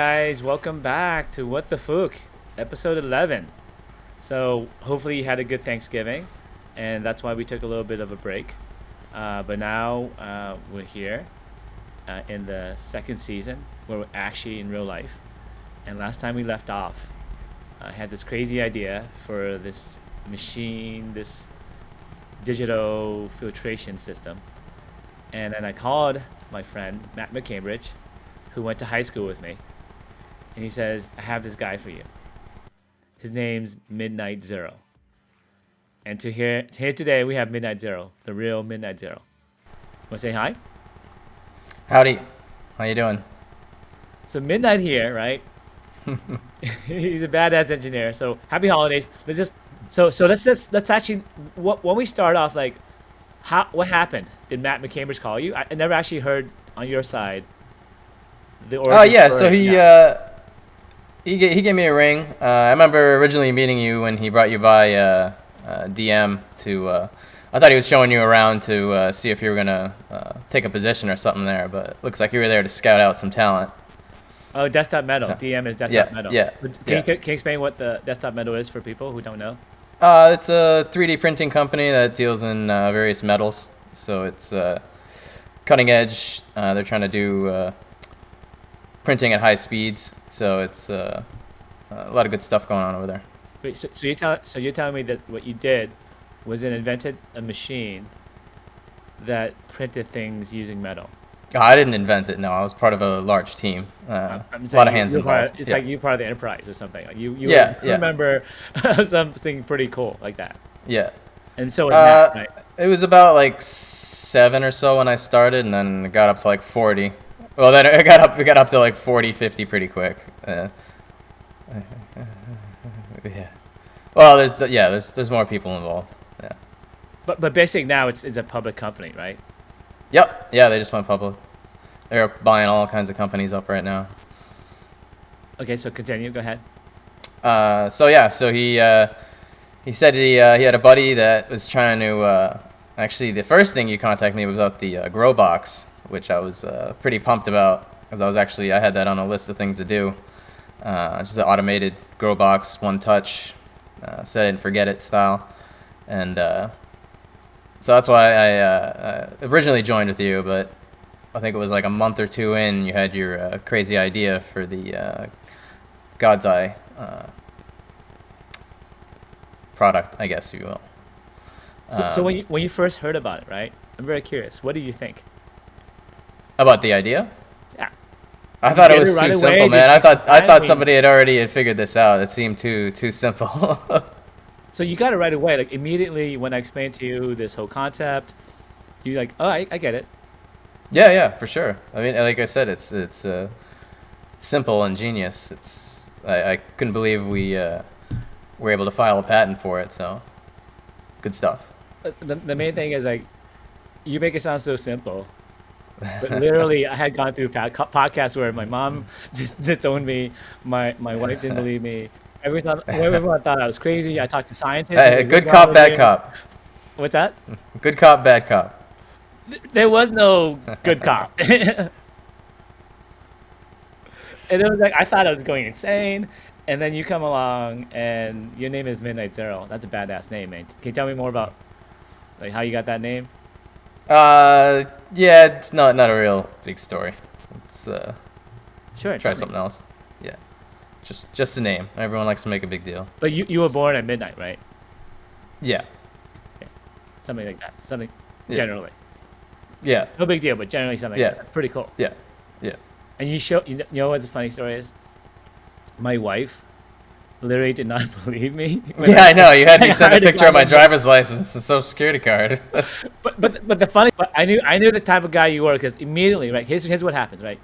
guys, welcome back to What the Phuc, episode 11. So hopefully you had a good Thanksgiving, and that's why we took a little bit of a break. But now we're here in the second season where we're actually in real life. And last time we left off, I had this crazy idea for this machine, this digital filtration system. And then I called my friend, Matt McCambridge, who went to high school with me. And he says, I have this guy for you. His name's Midnight Zero. And here today, we have Midnight Zero, the real Midnight Zero. Want to say hi? Howdy. How you doing? So Midnight here, right? He's a badass engineer. So happy holidays. Let's actually, when we start off, like, what happened? Did Matt McCambridge call you? I never actually heard on your side. Oh yeah, so he gave me a ring. I remember originally meeting you when he brought you by DM to. I thought he was showing you around to see if you were gonna take a position or something there, but looks like you were there to scout out some talent. Oh, Desktop Metal. So, DM is Desktop Metal. Yeah. Can you explain what the Desktop Metal is for people who don't know? It's a 3D printing company that deals in various metals. So it's cutting edge. They're trying to do printing at high speeds. So it's a lot of good stuff going on over there. Wait, so you're telling me that what you did was invented a machine that printed things using metal? Oh, I didn't invent it. No, I was part of a large team. A lot of hands involved. It's like you're part of the enterprise or something. Like you remember something pretty cool like that. Yeah. And so right? It was about like 7 or so when I started, and then it got up to like 40. Well, then it got up to like 40, 50 pretty quick. Yeah. Well, there's more people involved. Yeah. But basically now it's a public company, right? Yep. Yeah, they just went public. They're buying all kinds of companies up right now. Okay, so continue. Go ahead. So he said he had a buddy that was trying to. Actually, the first thing you contacted me was about the grow box, which I was pretty pumped about because I had that on a list of things to do. Just an automated grow box, one touch, set it and forget it style, and so that's why I originally joined with you. But I think it was like a month or two in, you had your crazy idea for the God's Eye product, I guess you will. So when you first heard about it, right? I'm very curious. What did you think? About the idea? Yeah. I thought it was too simple, man. I thought somebody had already figured this out. It seemed too simple. So you got it right away. Like immediately when I explained to you this whole concept, you're like, oh, I get it. Yeah, for sure. I mean, like I said, it's simple and genius. I couldn't believe we were able to file a patent for it. So good stuff. The main thing is like, you make it sound so simple. But literally, I had gone through podcasts where my mom just disowned me, my wife didn't believe me. Everyone thought I was crazy. I talked to scientists. Hey, good cop, bad cop. What's that? Good cop, bad cop. There was no good cop. And it was like I thought I was going insane, and then you come along, and your name is Midnight Zero. That's a badass name, man. Can you tell me more about like how you got that name? Yeah, it's not a real big story. It's sure. Try something else. Yeah, just a name. Everyone likes to make a big deal. But you were born at midnight, right? Yeah. Something like that. Something generally. Yeah. No big deal, but generally something like that. Pretty cool. Yeah. And you know what the funny story is? My wife literally did not believe me. Yeah, I know. You had me send a picture of my driver's license and social security card. but I knew the type of guy you were because immediately, right? Here's what happens, right?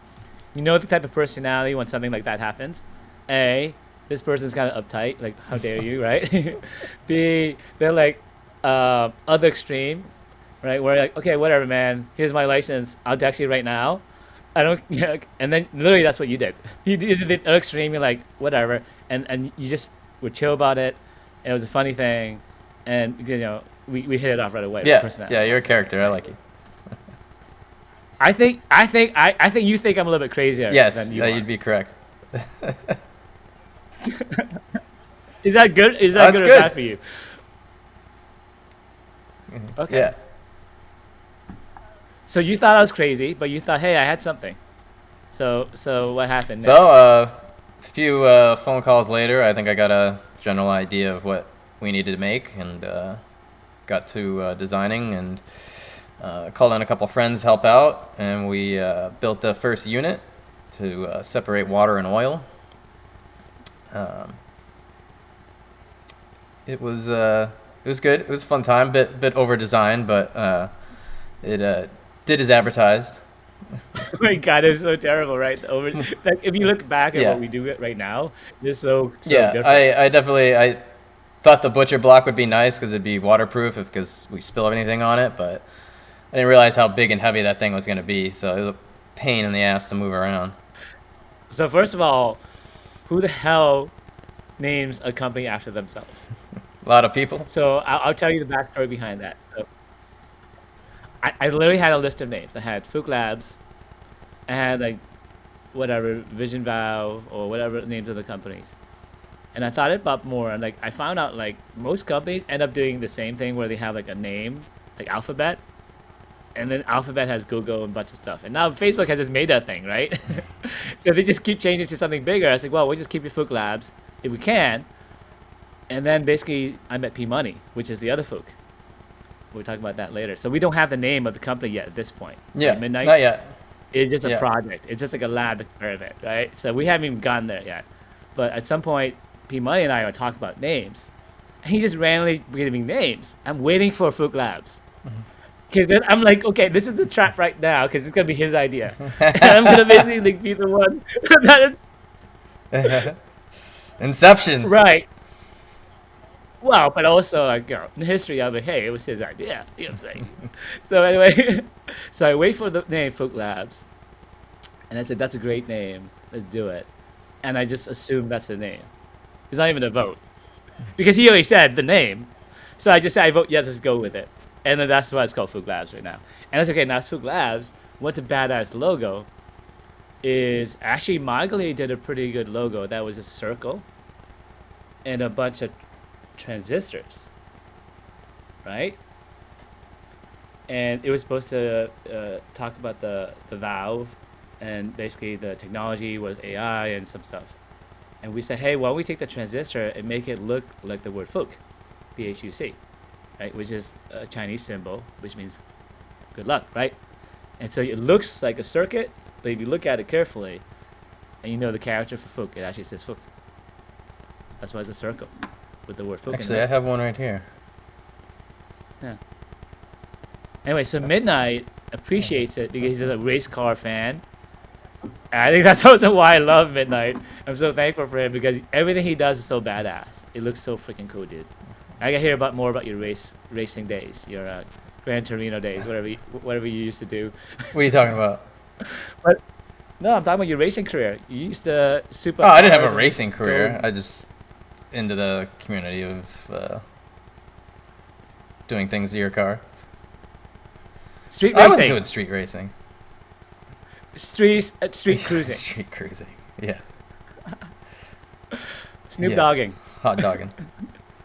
You know the type of personality when something like that happens. A, this person's kind of uptight, like how dare you, right? B, they're like other extreme, right? Where like, okay, whatever, man. Here's my license. I'll text you right now. I don't, and then literally that's what you did. You did the other extreme. You're like, whatever, and you just were chill about it. And it was a funny thing, and we hit it off right away. Yeah, you're a character. I like you. I think you think I'm a little bit crazier. Yes, than you are. you'd be correct. Is that good? Is that That's good or good. bad for you? Okay. Yeah. So you thought I was crazy, but you thought, hey, I had something. So what happened So, next? a few phone calls later, I think I got a general idea of what we needed to make, and got to designing, and called on a couple friends to help out, and we built the first unit to separate water and oil. Um, it was good. It was a fun time. Bit over designed, but it did as advertised. Oh my God, it's so terrible, right? Like if you look back at Yeah. what we do it right now, it's so Yeah, different. I definitely I thought the butcher block would be nice because it'd be waterproof because we spill anything on it, but I didn't realize how big and heavy that thing was going to be, so it was a pain in the ass to move around. So first of all, who the hell names a company after themselves? A lot of people. So I'll tell you the backstory behind that. So I literally had a list of names. I had Phuc Labs. I had like whatever Vision Valve or whatever names of the companies. And I thought about more, and like I found out like most companies end up doing the same thing where they have like a name, like Alphabet, and then Alphabet has Google and a bunch of stuff. And now Facebook has just made that thing, right? So they just keep changing to something bigger. I was like, well, we'll just keep it Phuc Labs if we can. And then basically I met P Money, which is the other Phuc. We'll talk about that later. So we don't have the name of the company yet at this point. Yeah, Like, Midnight not yet. is just a Yeah. project. It's just like a lab experiment, right? So we haven't even gotten there yet. But at some point, P Money and I are talking about names. And he just randomly giving names. I'm waiting for Phuc Labs. Because then I'm like, okay, this is the trap right now because it's going to be his idea. And I'm going to basically like, be the one. Inception. Right. Well, but also, like, in history, I'm like, hey, it was his idea. You know what I'm saying? So anyway, so I wait for the name Phuc Labs. And I said, that's a great name. Let's do it. And I just assumed that's the name. It's not even a vote. Because he already said the name. So I just said, I vote yes, let's go with it. And then that's why it's called Phuc Labs right now. And it's okay, now it's Phuc Labs. What's a badass logo is actually Magali did a pretty good logo. That was a circle and a bunch of transistors, right? And it was supposed to talk about the valve, and basically the technology was AI and some stuff. And we said, hey, why don't we take the transistor and make it look like the word Phuc, Phuc, right? Which is a Chinese symbol, which means good luck, right? And so it looks like a circuit, but if you look at it carefully, and you know the character for Phuc, it actually says Phuc. That's why it's a circle with the word Phuc. Actually, I have one right here. Yeah. Anyway, so Midnight appreciates it because he's a race car fan. And I think that's also why I love Midnight. I'm so thankful for him because everything he does is so badass. It looks so freaking cool, dude. I can hear more about your racing days, your Gran Torino days, whatever you used to do. What are you talking about? But no, I'm talking about your racing career. You used to super. Oh, I didn't have a racing career. I just into the community of doing things to your car. Street I racing. wasn't doing street racing. Street cruising. Street cruising. Yeah. Snoop Yeah. dogging. Hot dogging.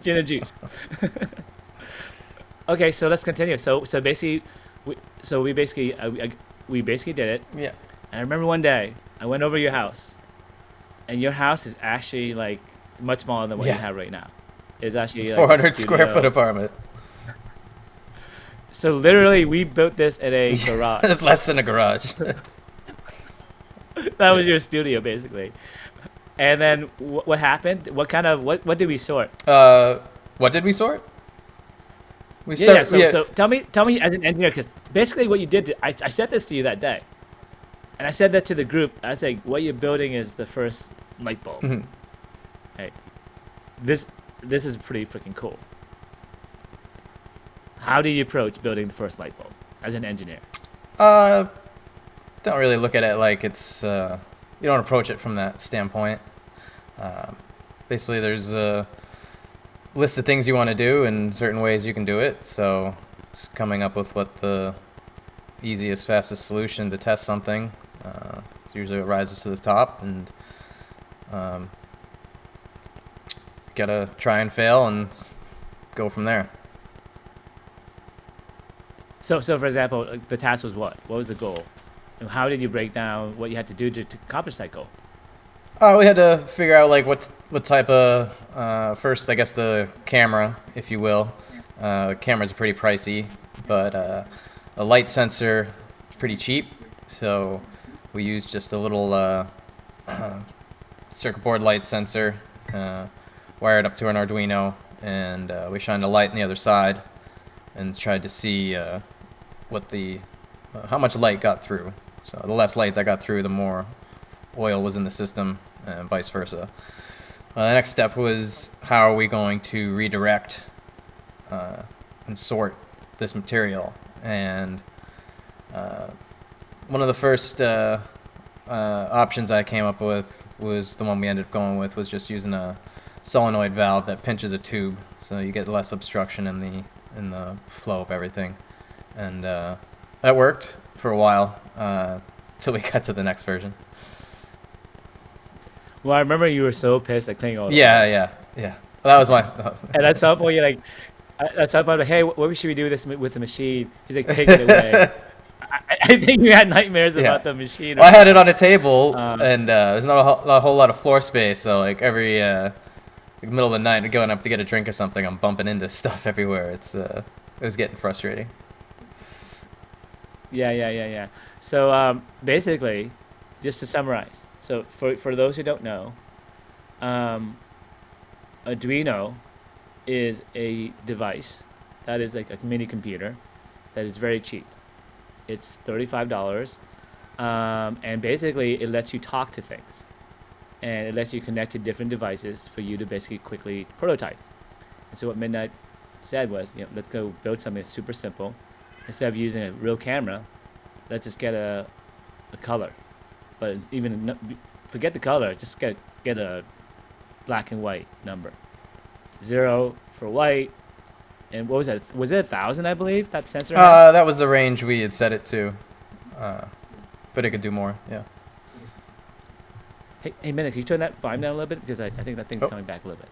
Gin and juice. Okay, so let's continue. So basically, we basically did it. Yeah. And I remember one day I went over your house, and your house is actually like much smaller than what you Yeah. have right now. It's actually like 400 square studio. foot apartment. So literally, we built this in a garage. Less than a garage. That was your studio, basically. And then what happened? What did we sort? What did we sort? We Yeah. started. So tell me as an engineer, because basically what you did, I said this to you that day, and I said that to the group. I was like, what you're building is the first light bulb. Mhm. Hey, this is pretty freaking cool. How do you approach building the first light bulb as an engineer? Don't really look at it like it's. You don't approach it from that standpoint. Basically, there's a list of things you want to do and certain ways you can do it. So, just coming up with what the easiest, fastest solution to test something. Usually, it rises to the top, and Gotta try and fail and go from there. So for example, like, the task was what? What was the goal? And how did you break down what you had to do to accomplish that goal? We had to figure out like what type of first, I guess, the camera, if you will. Cameras are pretty pricey, but a light sensor is pretty cheap. So we used just a little circuit board light sensor, wired up to an Arduino, and we shined a light on the other side and tried to see how much light got through. So the less light that got through, the more oil was in the system, and vice versa. The next step was, how are we going to redirect and sort this material? And one of the first options I came up with was the one we ended up going with, was just using a solenoid valve that pinches a tube, so you get less obstruction in the flow of everything. And that worked for a while till we got to the next version. Well, I remember you were so pissed at cleaning all that. Yeah. Well, that was my. And at some point, you're like, hey, what should we do with the machine? He's like, take it away. I think you had nightmares about the machine. Well, I had it on a table, and there's not a whole lot of floor space, so like every middle of the night, going up to get a drink or something, I'm bumping into stuff everywhere. It was getting frustrating. Yeah. So basically, just to summarize, so for those who don't know, Arduino is a device that is like a mini computer that is very cheap. It's $35, and basically it lets you talk to things, and it lets you connect to different devices for you to basically quickly prototype. And so what Midnight said was, let's go build something that's super simple. Instead of using a real camera, let's just get a color. But forget the color, just get a black and white number. 0 for white. And what was that? Was it 1,000, I believe, that sensor had? That was the range we had set it to. But it could do more, yeah. Hey, Minute, can you turn that volume down a little bit? Because I think that thing's coming back a little bit.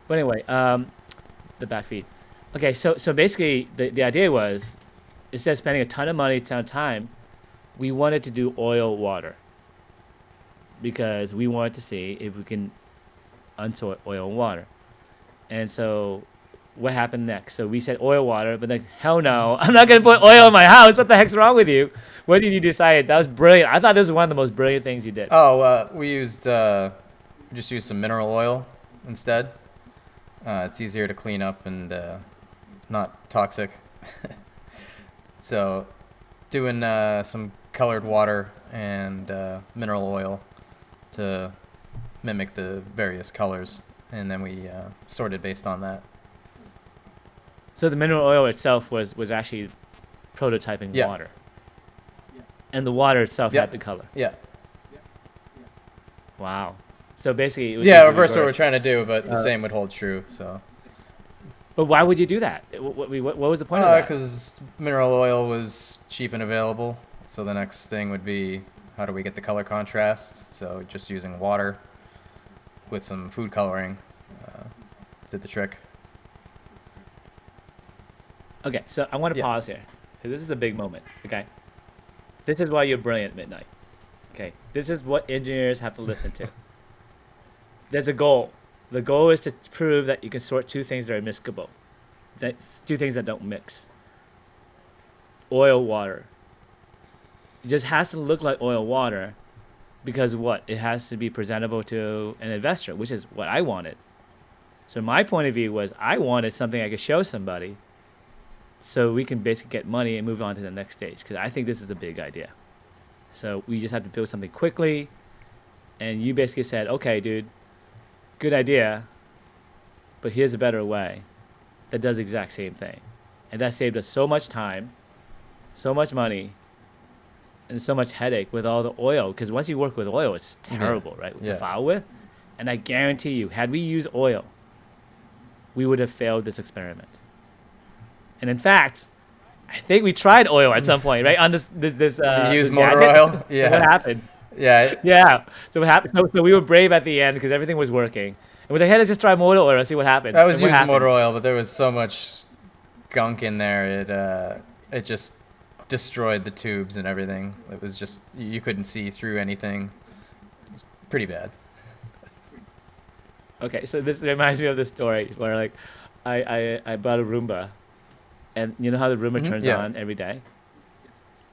But anyway, the back feed. Okay, so basically, the idea was, instead of spending a ton of money, a ton of time, we wanted to do oil water. Because we wanted to see if we can unsort oil and water. And so what happened next? So we said oil water, but then hell no, I'm not going to put oil in my house. What the heck's wrong with you? What did you decide? That was brilliant. I thought this was one of the most brilliant things you did. We just used some mineral oil instead. It's easier to clean up and not toxic. So doing some colored water and mineral oil to mimic the various colors, and then we sorted based on that. So the mineral oil itself was actually prototyping water. And the water itself had the color. Yeah. Wow. So basically, it was reverse what we're trying to do, but the same would hold true. So. But why would you do that? What was the point of that? Because mineral oil was cheap and available. So the next thing would be, how do we get the color contrast? So just using water with some food coloring did the trick. Okay, so I want to pause here, because this is a big moment, okay? This is why you're brilliant, Midnight. Okay, this is what engineers have to listen to. There's a goal. The goal is to prove that you can sort two things that are mixable, two things that don't mix. Oil, water. It just has to look like oil, water, because what? It has to be presentable to an investor, which is what I wanted. So my point of view was, I wanted something I could show somebody, so we can basically get money and move on to the next stage, because I think this is a big idea. So we just have to build something quickly, and you basically said, okay, dude, good idea, but here's a better way that does the exact same thing. And that saved us so much time, so much money, and so much headache with all the oil, because once you work with oil, it's terrible, right, to file with. And I guarantee you, had we used oil, we would have failed this experiment. And in fact, I think we tried oil at some point, right? On this you used this motor gadget. oil? Yeah. What happened? Yeah. Yeah. So what happened? So we were brave at the end because everything was working. And we're like, hey, let's just try motor oil and see what happens. I And was what using motor happens? oil, but there was so much gunk in there. It just destroyed the tubes and everything. It was just you couldn't see through anything. It was pretty bad. Okay, so this reminds me of the story where like I bought a Roomba, and you know how the Roomba turns Yeah. on every day?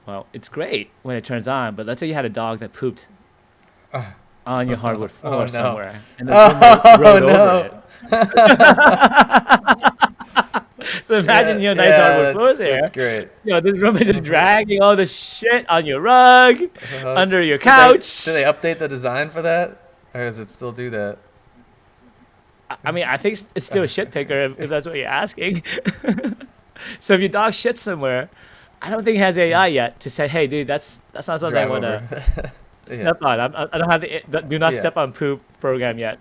Well, it's great when it turns on, but let's say you had a dog that pooped on your hardwood floor no. somewhere, and the Roomba rode over it. So imagine you have nice hardwood floors there. That's great. You know, this Roomba is just dragging all the shit on your rug, under your couch. Did they update the design for that, or does it still do that? I mean, I think it's still a shit picker if that's what you're asking. So if your dog shits somewhere, I don't think it has AI yet to say, hey, dude, that's not something I Drive want to over. step on. I don't have the do not Yeah. step on poop program yet.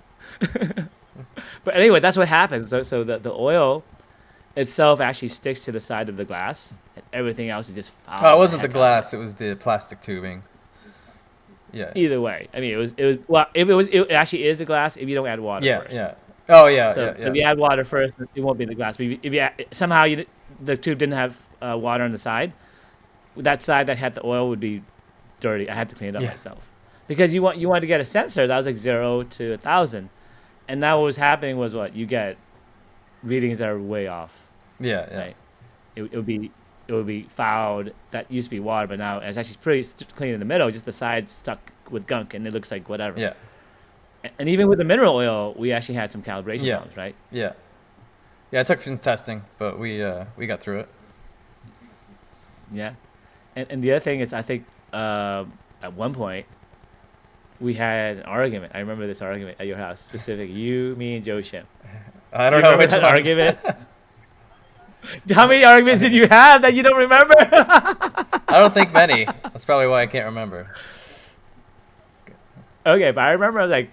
But anyway, that's what happens. So the oil itself actually sticks to the side of the glass, and everything else is just foul. Oh, it wasn't the glass; it was the plastic tubing. Yeah. Either way, I mean, it was well, it actually is the glass if you don't add water Yeah. first. Yeah. Oh yeah. So Yeah. if you add water first, it won't be the glass. But if you somehow the tube didn't have water on the side, that side that had the oil would be dirty. I had to clean it up Yeah. myself because you want to get a sensor that was like 0 to 1,000, and now what was happening was what you get readings that are way off. Yeah. Yeah. Right? It would be fouled. That used to be water, but now it's actually pretty clean in the middle. Just the sides stuck with gunk, and it looks like whatever. Yeah. And even with the mineral oil, we actually had some calibration Yeah. problems, right? Yeah. Yeah. I took some testing, but we got through it. Yeah. And the other thing is, I think at one point we had an argument. I remember this argument at your house, specific. You, me, and Joe Shim. I don't Do you know remember which that one. argument. How many arguments did you have that you don't remember? I don't think many. That's probably why I can't remember. Okay, but I remember I was like,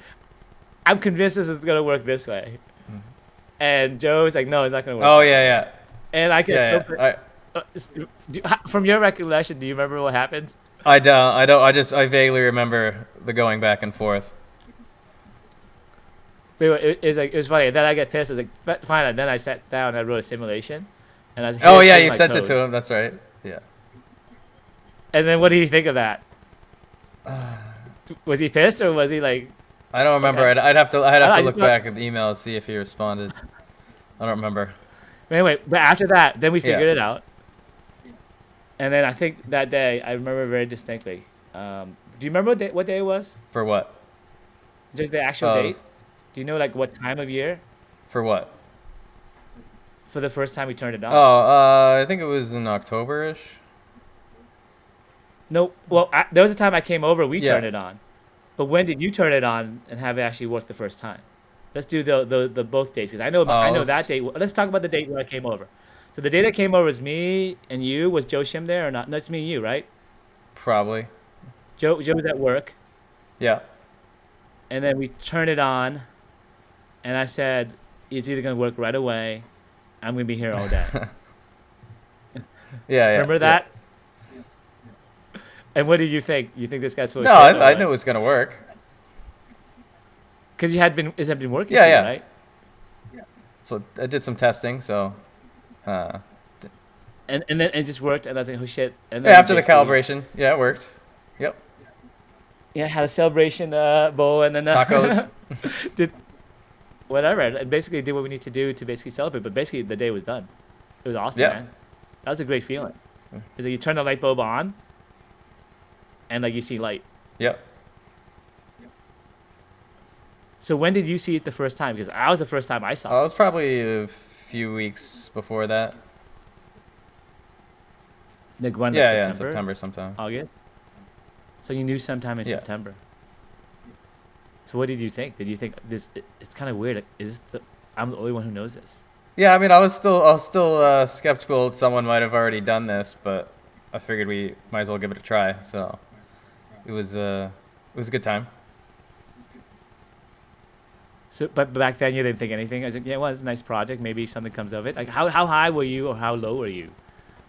I'm convinced this is gonna work this way, and Joe was like, no, it's not gonna work. Oh yeah. And I can Yeah. still Yeah. from your recollection, do you remember what happened? I don't. I vaguely remember the going back and forth. It was funny. And then I get pissed. I was like, "But fine." And then I sat down and I wrote a simulation. And I was Oh here's yeah, my you sent it code. to him. That's right. Yeah. And then what did he think of that? Was he pissed or was he like? I don't remember. Okay. I'd have to I look just back at the email and see if he responded. I don't remember. Anyway, but after that, then we Yeah. figured it out. And then I think that day I remember very distinctly. Do you remember what day it was? For what? Just the actual Of- date. Do you know like what time of year? For what? For the first time we turned it on. Oh, I think it was in October-ish. No, well, there was a time I came over. We Yeah. turned it on, but when did you turn it on and have it actually work the first time? Let's do the both dates because I know Oh, that date. Let's talk about the date when I came over. So the day that came over was me and you. Was Joe Shim there or not? No, it's me and you, right? Probably. Joe was at work, Yeah. and then we turned it on, and I said it's either gonna work right away. I'm gonna be here all day. Yeah. Remember that? And what did you think? You think this guy's full of No, shit? I knew it was gonna work. Because it had been working. Yeah, for you, yeah. Right. So I did some testing. So. And then it just worked, and I was like, oh shit. And Yeah, then after the basically- calibration. Yeah, it worked. Yep. Yeah, had a celebration bowl, and then Tacos. did whatever, and basically did what we need to do to basically celebrate. But basically, the day was done. It was awesome, Yeah. man. That was a great feeling. It's like you turn the light bulb on, and like you see light. Yep. So when did you see it the first time? Because I was the first time I saw Oh, it it. was probably a few weeks before that. Like when? Yeah, Like yeah, in September sometime. August. So you knew sometime in Yeah. September. So what did you think? Did you think this? It's kind of weird. Like, I'm the only one who knows this? Yeah, I mean, I was still skeptical that someone might have already done this, but I figured we might as well give it a try. So it was a good time. So, but back then you didn't think anything. I was like, yeah, well, it's a nice project. Maybe something comes of it. Like, how high were you, or how low were you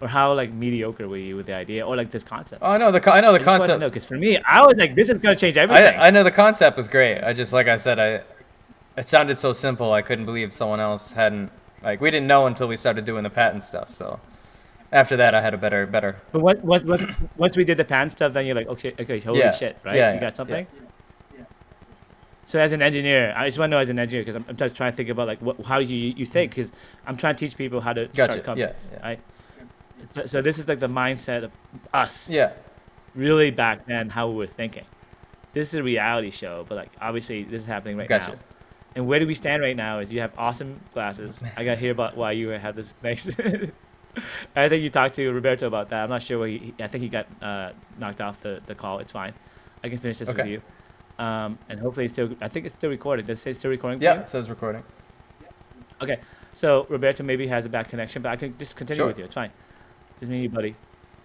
or how like mediocre were you with the idea or like this concept? Oh, I know I know the I just want to concept. know because for me, I was like, this is gonna change everything. I know the concept was great. I just, like I said, it sounded so simple. I couldn't believe someone else hadn't, like, we didn't know until we started doing the patent stuff. So after that, I had a better. But once we did the pan stuff, then you're like, okay, holy Yeah. shit, right? Yeah, You yeah, got something. So as an engineer, I just want to know as an engineer because I'm just trying to think about like how you think because I'm trying to teach people how to Gotcha. start companies, Yeah. right? So this is like the mindset of us, Yeah. really back then how we were thinking. This is a reality show, but like obviously this is happening right Gotcha. now. And where do we stand right now is you have awesome glasses. I got to hear about why you have this nice. I think you talked to Roberto about that. I'm not sure why I think he got knocked off the call. It's fine. I can finish this with Okay. you. And hopefully I think it's still recorded. Does it say still recording for Yeah. you? It says recording. Okay. So Roberto maybe has a bad connection, but I can just continue Sure. with you. It's fine. Just me and you, buddy.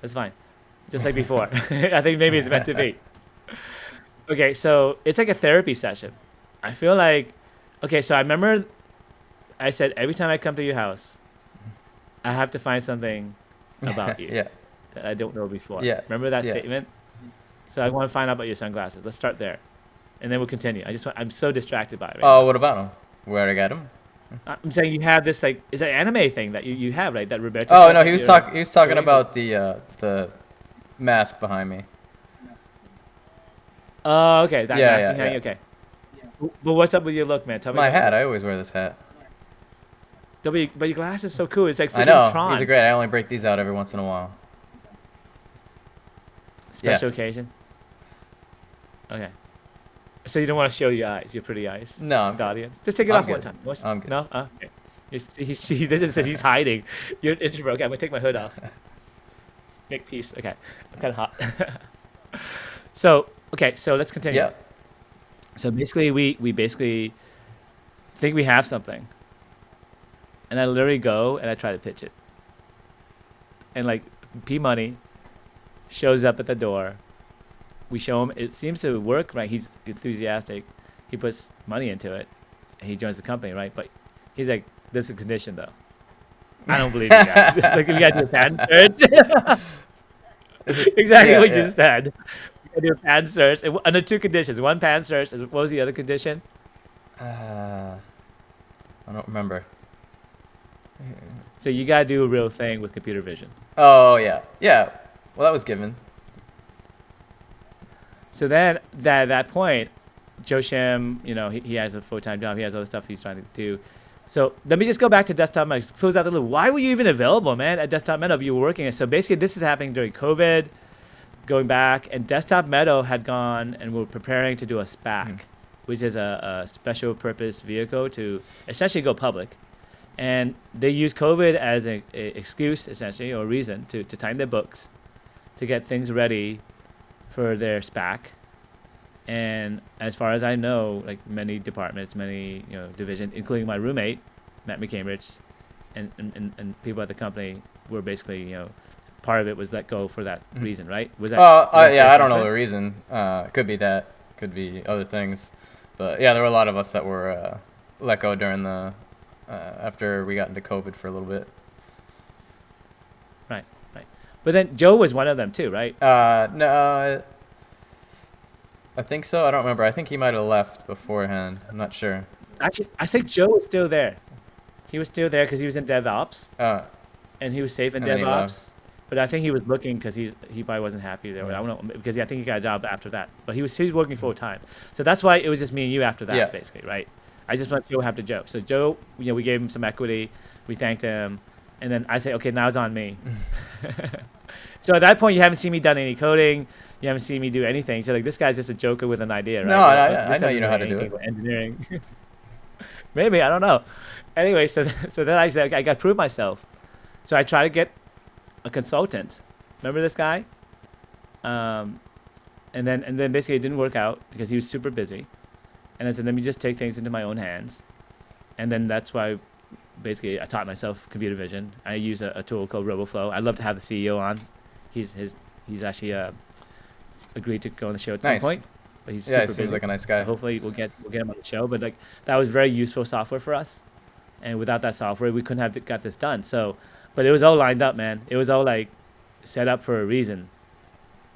That's fine. Just like before. I think maybe it's meant to be. Okay, so it's like a therapy session. I feel like, okay, so I remember I said every time I come to your house, I have to find something about you Yeah. that I don't know before. Yeah. Remember that Yeah. statement? So I want to find out about your sunglasses. Let's start there. And then we'll continue. I'm so distracted by it right Oh, what about him? Where I got him? now. I'm saying you have this like, is it anime thing that you have, right? That Roberto Oh said no, that he was you're talking doing? about the mask behind me. Oh, okay. That Yeah, mask yeah, behind yeah. you. Okay. But what's up with your look, man? It's Tell me my about your hat. look. I always wear this hat. But your glasses so cool. It's like I freaking know. Tron. These are great. I only break these out every once in a while. Special occasion. Okay. So you don't want to show your eyes, your pretty eyes, No, to I'm the audience. Just take it I'm off one good. time. I'm good. No. Okay. This is he's hiding. You're an introvert. Okay, I'm gonna take my hood off. Make peace. Okay. I'm kind of hot. So let's continue. Yeah. So basically, we basically think we have something, and I literally go and I try to pitch it, and like P Money shows up at the door. We show him. It seems to work, right? He's enthusiastic. He puts money into it, and he joins the company, right? But he's like, "This is a condition, though." I don't believe you guys. It's like we got to do a patent search. Exactly Yeah, what you yeah. just said. We got to do a patent search under two conditions. One patent search. And what was the other condition? I don't remember. So you gotta do a real thing with computer vision. Oh yeah, yeah. Well, that was given. So then, at that point, Joe Shim, he has a full-time job. He has other stuff he's trying to do. So let me just go back to Desktop Meadow. Close out the loop. Why were you even available, man, at Desktop Meadow if you were working? So basically, this is happening during COVID, going back, and Desktop Meadow had gone and were preparing to do a SPAC, which is a special purpose vehicle to essentially go public. And they use COVID as an excuse, essentially, or reason to time their books, to get things ready for their SPAC. And as far as I know, like many departments, many division, including my roommate, Matt McCambridge, and people at the company were basically part of it was let go for that reason, right? Was that? Yeah, I don't know the reason. Could be that. Could be other things. But yeah, there were a lot of us that were let go during the after we got into COVID for a little bit. Right. But then Joe was one of them too, right? No, I think so. I don't remember. I think he might have left beforehand. I'm not sure. Actually, I think Joe was still there. He was still there because he was in DevOps, and he was safe in And then he left. DevOps. But I think he was looking because he probably wasn't happy there. Yeah. I don't know because I think he got a job after that. But he was working full time. So that's why it was just me and you after that, Yeah. basically, right? I just want Joe to have to Joe. So Joe, we gave him some equity, we thanked him, and then I say, okay, now it's on me. So at that point, you haven't seen me done any coding. You haven't seen me do anything. So like this guy's just a joker with an idea, right? No, Like, I this know doesn't you know how to do anything it. about engineering. Maybe, I don't know. Anyway, so then I said, okay, I got to prove myself. So I try to get a consultant. Remember this guy? And then basically it didn't work out because he was super busy. And I said, let me just take things into my own hands. And then that's why basically I taught myself computer vision. I use a tool called RoboFlow. I'd love to have the CEO on. He's actually agreed to go on the show at some Nice. point. But he's Yeah, super he seems busy. like a nice guy. So hopefully we'll get him on the show. But like that was very useful software for us. And without that software, we couldn't have got this done. So But it was all lined up, man. It was all like set up for a reason.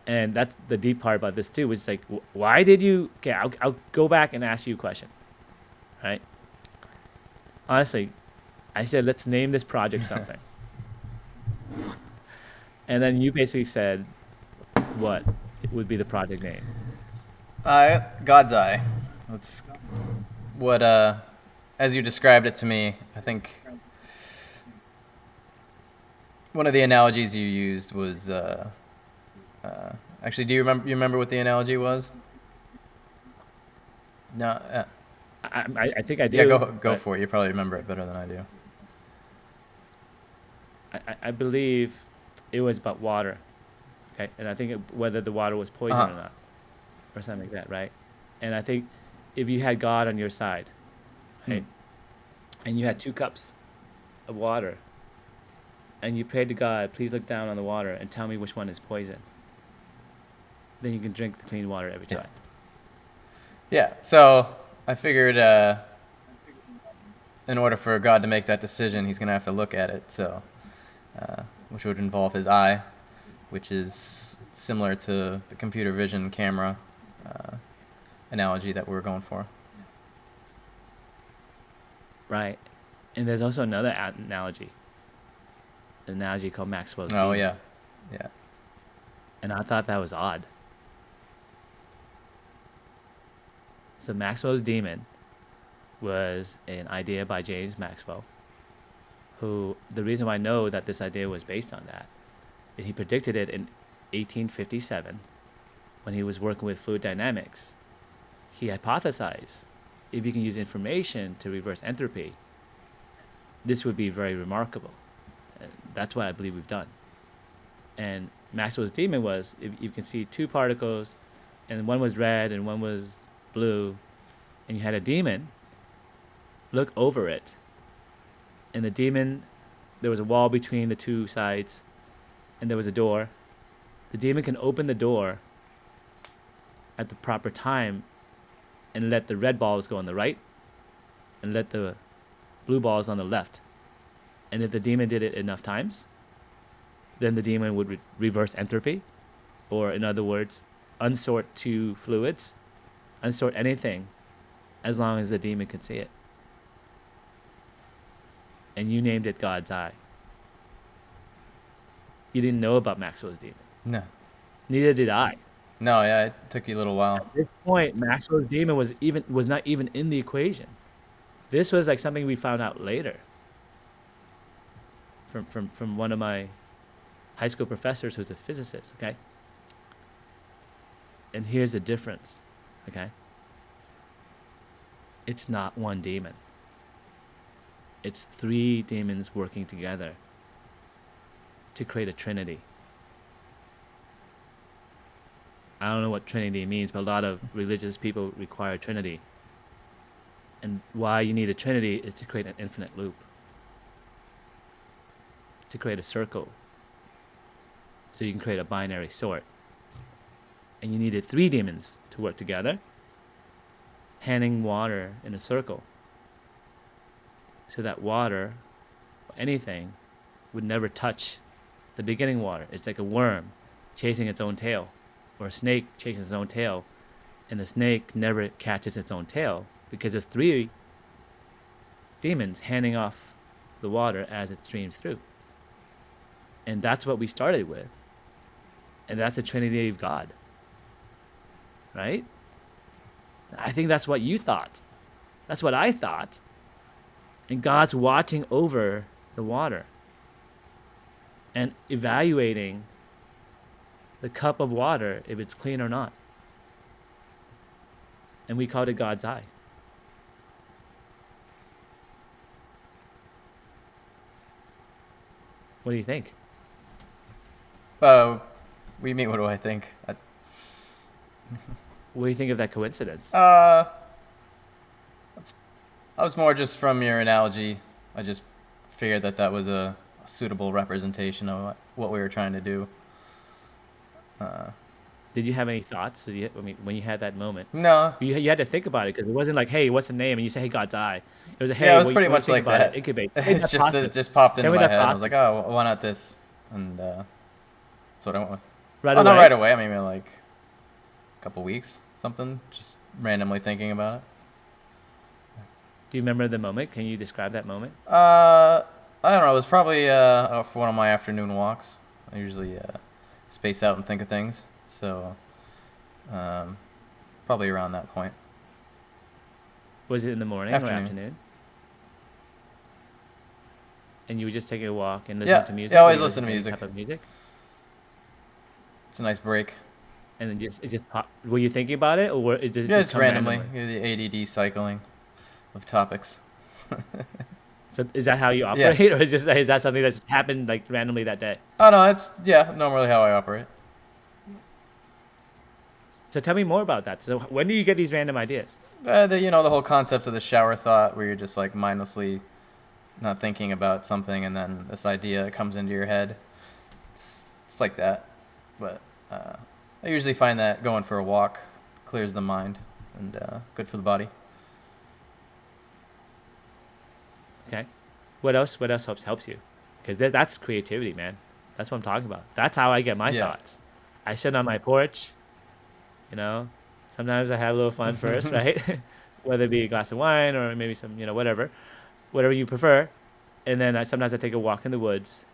And that's the deep part about this too, which is like, why did you? Okay, I'll go back and ask you a question, right? Honestly, I said let's name this project something, and then you basically said, what would be the project name? God's Eye. That's what, as you described it to me, I think one of the analogies you used was, actually, do you remember what the analogy was? No, I think I do. yeah, go but for it. You probably remember it better than I do. I believe it was about water, okay, and I think whether the water was poison Uh-huh. or not, or something like that, right? And I think if you had God on your side, right, and you had 2 cups of water, and you prayed to God, please look down on the water and tell me which one is poison, then you can drink the clean water every Yeah. time. Yeah, so I figured in order for God to make that decision, he's going to have to look at it, so which would involve his eye, which is similar to the computer vision camera analogy that we were going for. Right. And there's also another analogy. An analogy called Maxwell's Oh, demon. yeah. Yeah. And I thought that was odd. So Maxwell's demon was an idea by James Maxwell, who the reason why I know that this idea was based on that is he predicted it in 1857 when he was working with fluid dynamics. He hypothesized if you can use information to reverse entropy, this would be very remarkable. And that's what I believe we've done. And Maxwell's demon was, if you can see 2 particles, and one was red and one was blue, and you had a demon, look over it. And the demon, there was a wall between the 2 sides, and there was a door. The demon can open the door at the proper time and let the red balls go on the right and let the blue balls on the left. And if the demon did it enough times, then the demon would reverse entropy, or in other words, unsort 2 fluids, unsort anything, as long as the demon could see it. And you named it God's Eye. You didn't know about Maxwell's demon. No. Neither did I. No, yeah, it took you a little while. At this point, Maxwell's demon was not even in the equation. This was like something we found out later from one of my high school professors who's a physicist, okay? And here's the difference, okay? It's not one demon. It's 3 demons working together to create a Trinity. I don't know what Trinity means, but a lot of religious people require Trinity. And why you need a Trinity is to create an infinite loop, to create a circle, so you can create a binary sort. And you needed 3 demons to work together, handing water in a circle, so that water, or anything, would never touch the beginning water. It's like a worm chasing its own tail, or a snake chasing its own tail, and the snake never catches its own tail because it's 3 demons handing off the water as it streams through. And that's what we started with. And that's the Trinity of God. Right? I think that's what you thought. That's what I thought. And God's watching over the water and evaluating the cup of water if it's clean or not. And we called it God's Eye. What do you think? What do you mean, what do I think? What do you think of that coincidence? I was more just from your analogy. I just figured that was a suitable representation of what we were trying to do. Did you have any thoughts? I mean, when you had that moment, No. you had to think about it because it wasn't like, hey, what's the name? And you say, hey, God's eye. It was a, Yeah, hey, it was pretty what do you much think like about it? that. Incubate. Tell me It's that just process. it just popped Tell into me my that head, and I was like, process. oh, why not this? And that's what I went with. Right Oh, not away. right away. I mean, maybe like a couple weeks, something. Just randomly thinking about it. Do you remember the moment? Can you describe that moment? I don't know. It was probably for one of my afternoon walks. I usually space out and think of things. So um, probably around that point. Was it in the morning or Afternoon. afternoon? And you were just taking a walk and listening Yeah, to music? yeah. Were Always you listen listening to any music. type of music? It's a nice break. And then it just pop. Were you thinking about it, or does it Yeah, just just come randomly. randomly? The ADD cycling of topics. So is that how you Yeah. operate, or is that something that's happened like randomly that day? Oh no, it's normally how I operate. So tell me more about that. So when do you get these random ideas? The whole concept of the shower thought, where you're just like mindlessly not thinking about something, and then this idea comes into your head. It's like that, but I usually find that going for a walk clears the mind and good for the body. Okay. What else? What else helps you? Because that's creativity, man. That's what I'm talking about. That's how I get my Yeah. thoughts. I sit on my porch. Sometimes I have a little fun first, right? Whether it be a glass of wine or maybe some, whatever you prefer. And then sometimes I take a walk in the woods,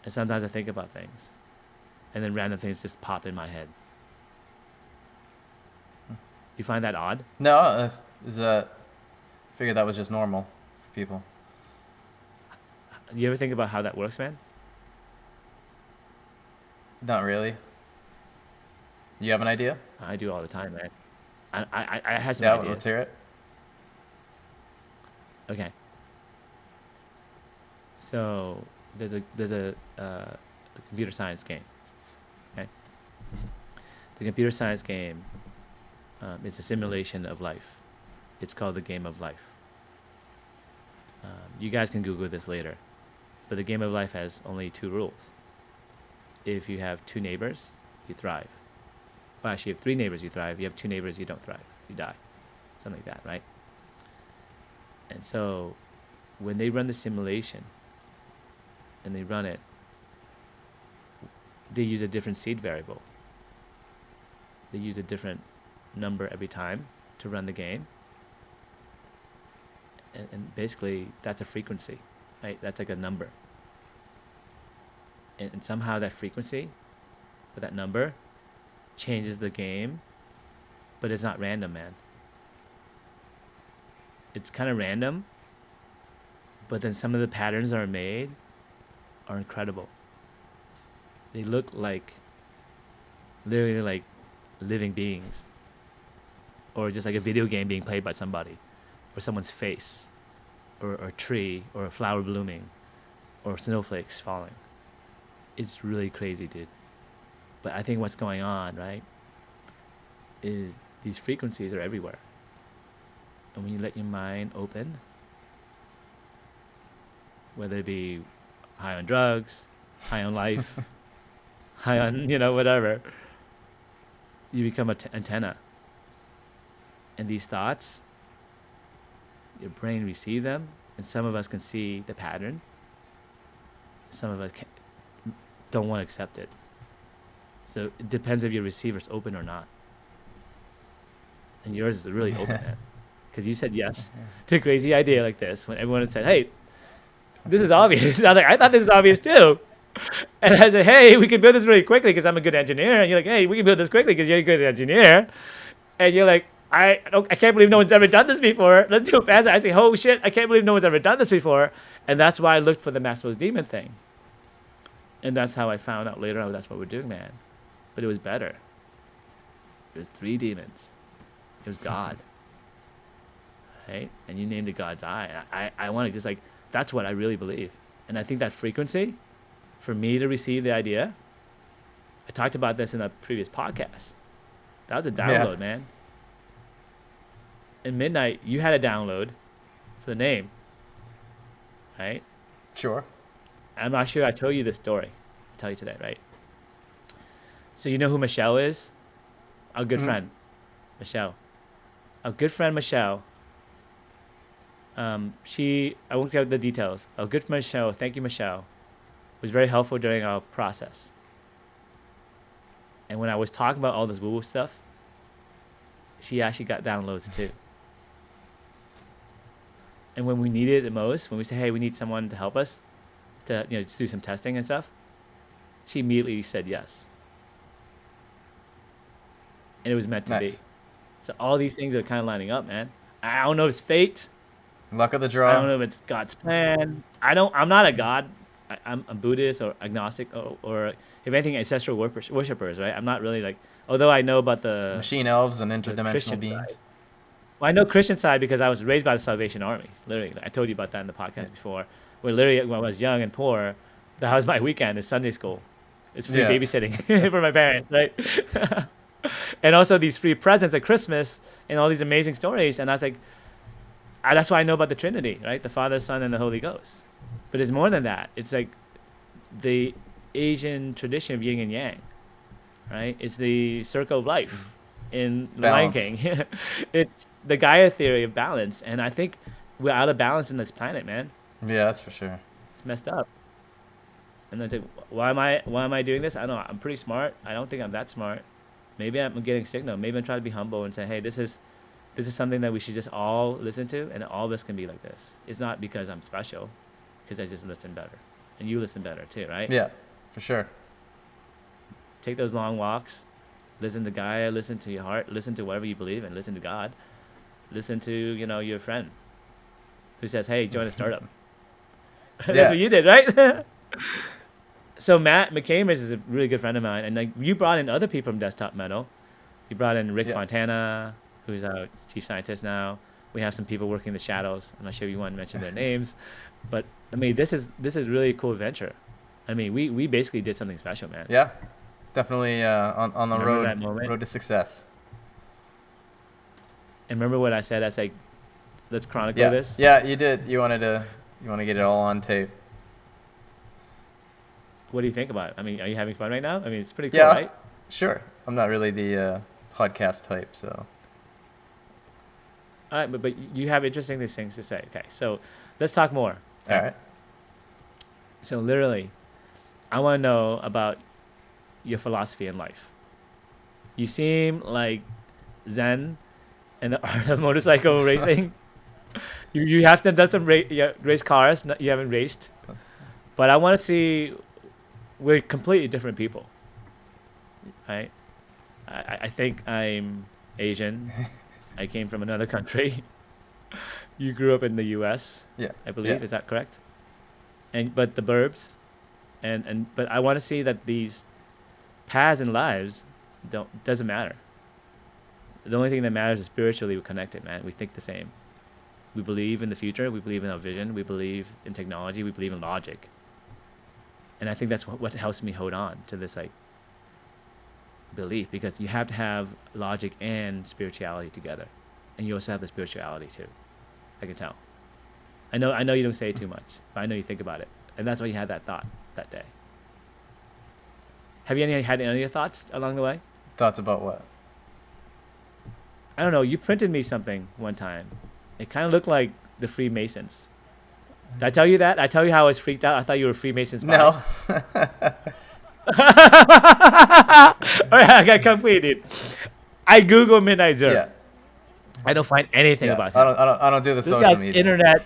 and sometimes I think about things, and then random things just pop in my head. You find that odd? No, is that? I figured that was just normal for people. Do you ever think about how that works, man? Not really. You have an idea? I do all the time, man. I have some Yeah, ideas. let's hear it. Okay. So there's a computer science game. Okay. The computer science game is a simulation of life. It's called the game of life. You guys can Google this later, but the game of life has only 2 rules. If you have 2 neighbors, you thrive. Well, actually, you have 3 neighbors, you thrive. You have 2 neighbors, you don't thrive. You die. Something like that, right? And so when they run the simulation and they run it, they use a different seed variable. They use a different number every time to run the game. And basically, that's a frequency, right? That's like a number. And somehow that frequency, or that number, changes the game, but it's not random, man. It's kind of random, but then some of the patterns that are made are incredible. They look like literally like living beings, or just like a video game being played by somebody, or someone's face, or a tree, or a flower blooming, or snowflakes falling. It's really crazy, dude. But I think what's going on, right, is these frequencies are everywhere. And when you let your mind open, whether it be high on drugs, high on life, high on, whatever, you become an antenna. And these thoughts, your brain receives them, and some of us can see the pattern. Some of us don't want to accept it. So it depends if your receiver's open or not. And yours is really open, man. Because you said yes to a crazy idea like this when everyone had said, hey, this is obvious. And I was like, I thought this is obvious too. And I said, hey, we can build this really quickly because I'm a good engineer. And you're like, hey, we can build this quickly because you're a good engineer. And you're like, I can't believe no one's ever done this before. Let's do it faster. I say, oh shit, I can't believe no one's ever done this before. And that's why I looked for the Maxwell's Demon thing. And that's how I found out later on that's what we're doing, man. But it was better. It was 3 demons. It was God. Right? And you named it God's eye. I want to just like, that's what I really believe. And I think that frequency, for me to receive the idea, I talked about this in a previous podcast. That was a download, man. In midnight, you had a download for the name. Right? Sure. I'm not sure I told you this story. I'll tell you today, right? So you know who Michelle is? Our good Mhm. friend, Michelle. Our good friend Michelle. I won't get the details. Our good friend Michelle, thank you, Michelle, was very helpful during our process. And when I was talking about all this woo-woo stuff, she actually got downloads too. And when we needed it the most, when we say, hey, we need someone to help us to, just do some testing and stuff, she immediately said yes. And it was meant to be. Nice. So all these things are kind of lining up, man. I don't know if it's fate. Luck of the I draw. don't know if it's God's plan. I'm not a God. I'm a Buddhist or agnostic or if anything, ancestral worshippers, right? I'm not really like, although I know about the Machine elves and Christian interdimensional beings. side. Well, I know Christian side because I was raised by the Salvation Army. Literally, I told you about that in the podcast before. Where literally, when I was young and poor, that was my weekend is Sunday school. It's free babysitting for my parents, right? And also these free presents at Christmas and all these amazing stories. And I was like, that's why I know about the Trinity, right? The Father, Son, and the Holy Ghost. But it's more than that. It's like the Asian tradition of yin and yang, right? It's the circle of life in Lion King. It's the Gaia theory of balance. And I think we're out of balance in this planet, man. Yeah, that's for sure. It's messed up. And I was like, why am I doing this? I don't know. I'm pretty smart. I don't think I'm that smart. Maybe I'm getting signal. Maybe I'm trying to be humble and say, hey, this is something that we should just all listen to, and all of us can be like this. It's not because I'm special, because I just listen better. And you listen better too, right? Yeah, for sure. Take those long walks. Listen to Gaia, listen to your heart, listen to whatever you believe in, listen to God. Listen to, your friend who says, hey, join a startup. That's what you did, right? So Matt McCamers is a really good friend of mine, and like you brought in other people from Desktop Metal. You brought in Rick Fontana, who's our chief scientist now. We have some people working in the shadows. I'm not sure if you want to mention their names, but I mean, this is really a cool adventure. I mean, we basically did something special, man. Yeah, definitely on the road to success. And remember what I said? I said, let's chronicle this. Yeah, you did. You want to get it all on tape. What do you think about it? I mean, are you having fun right now? I mean, it's pretty cool, right? Sure. I'm not really the podcast type, so. All right, but you have interesting things to say. Okay, so let's talk more. Okay? All right. So literally, I want to know about your philosophy in life. You seem like Zen and the art of motorcycle racing. You have done some race cars. You haven't raced, but I want to see. We're completely different people, right? I think I'm Asian. I came from another country. You grew up in the U.S. Yeah, I believe. Is that correct? But the burbs, but I want to see that these paths and lives doesn't matter. The only thing that matters is spiritually we're connected, man. We think the same. We believe in the future. We believe in our vision. We believe in technology. We believe in logic. And I think that's what helps me hold on to this belief, because you have to have logic and spirituality together, and you also have the spirituality too. I can tell. I know you don't say too much, but I know you think about it, and that's why you had that thought that day. Have you had any other thoughts along the way? Thoughts about what? I don't know. You printed me something one time. It kind of looked like the Freemasons. Did I tell you that? I tell you how I was freaked out. I thought you were Freemasons. No. All right, I got completed. I Google Midnight Zero. Yeah. I don't find anything about him. I don't do the This social guy's media. internet.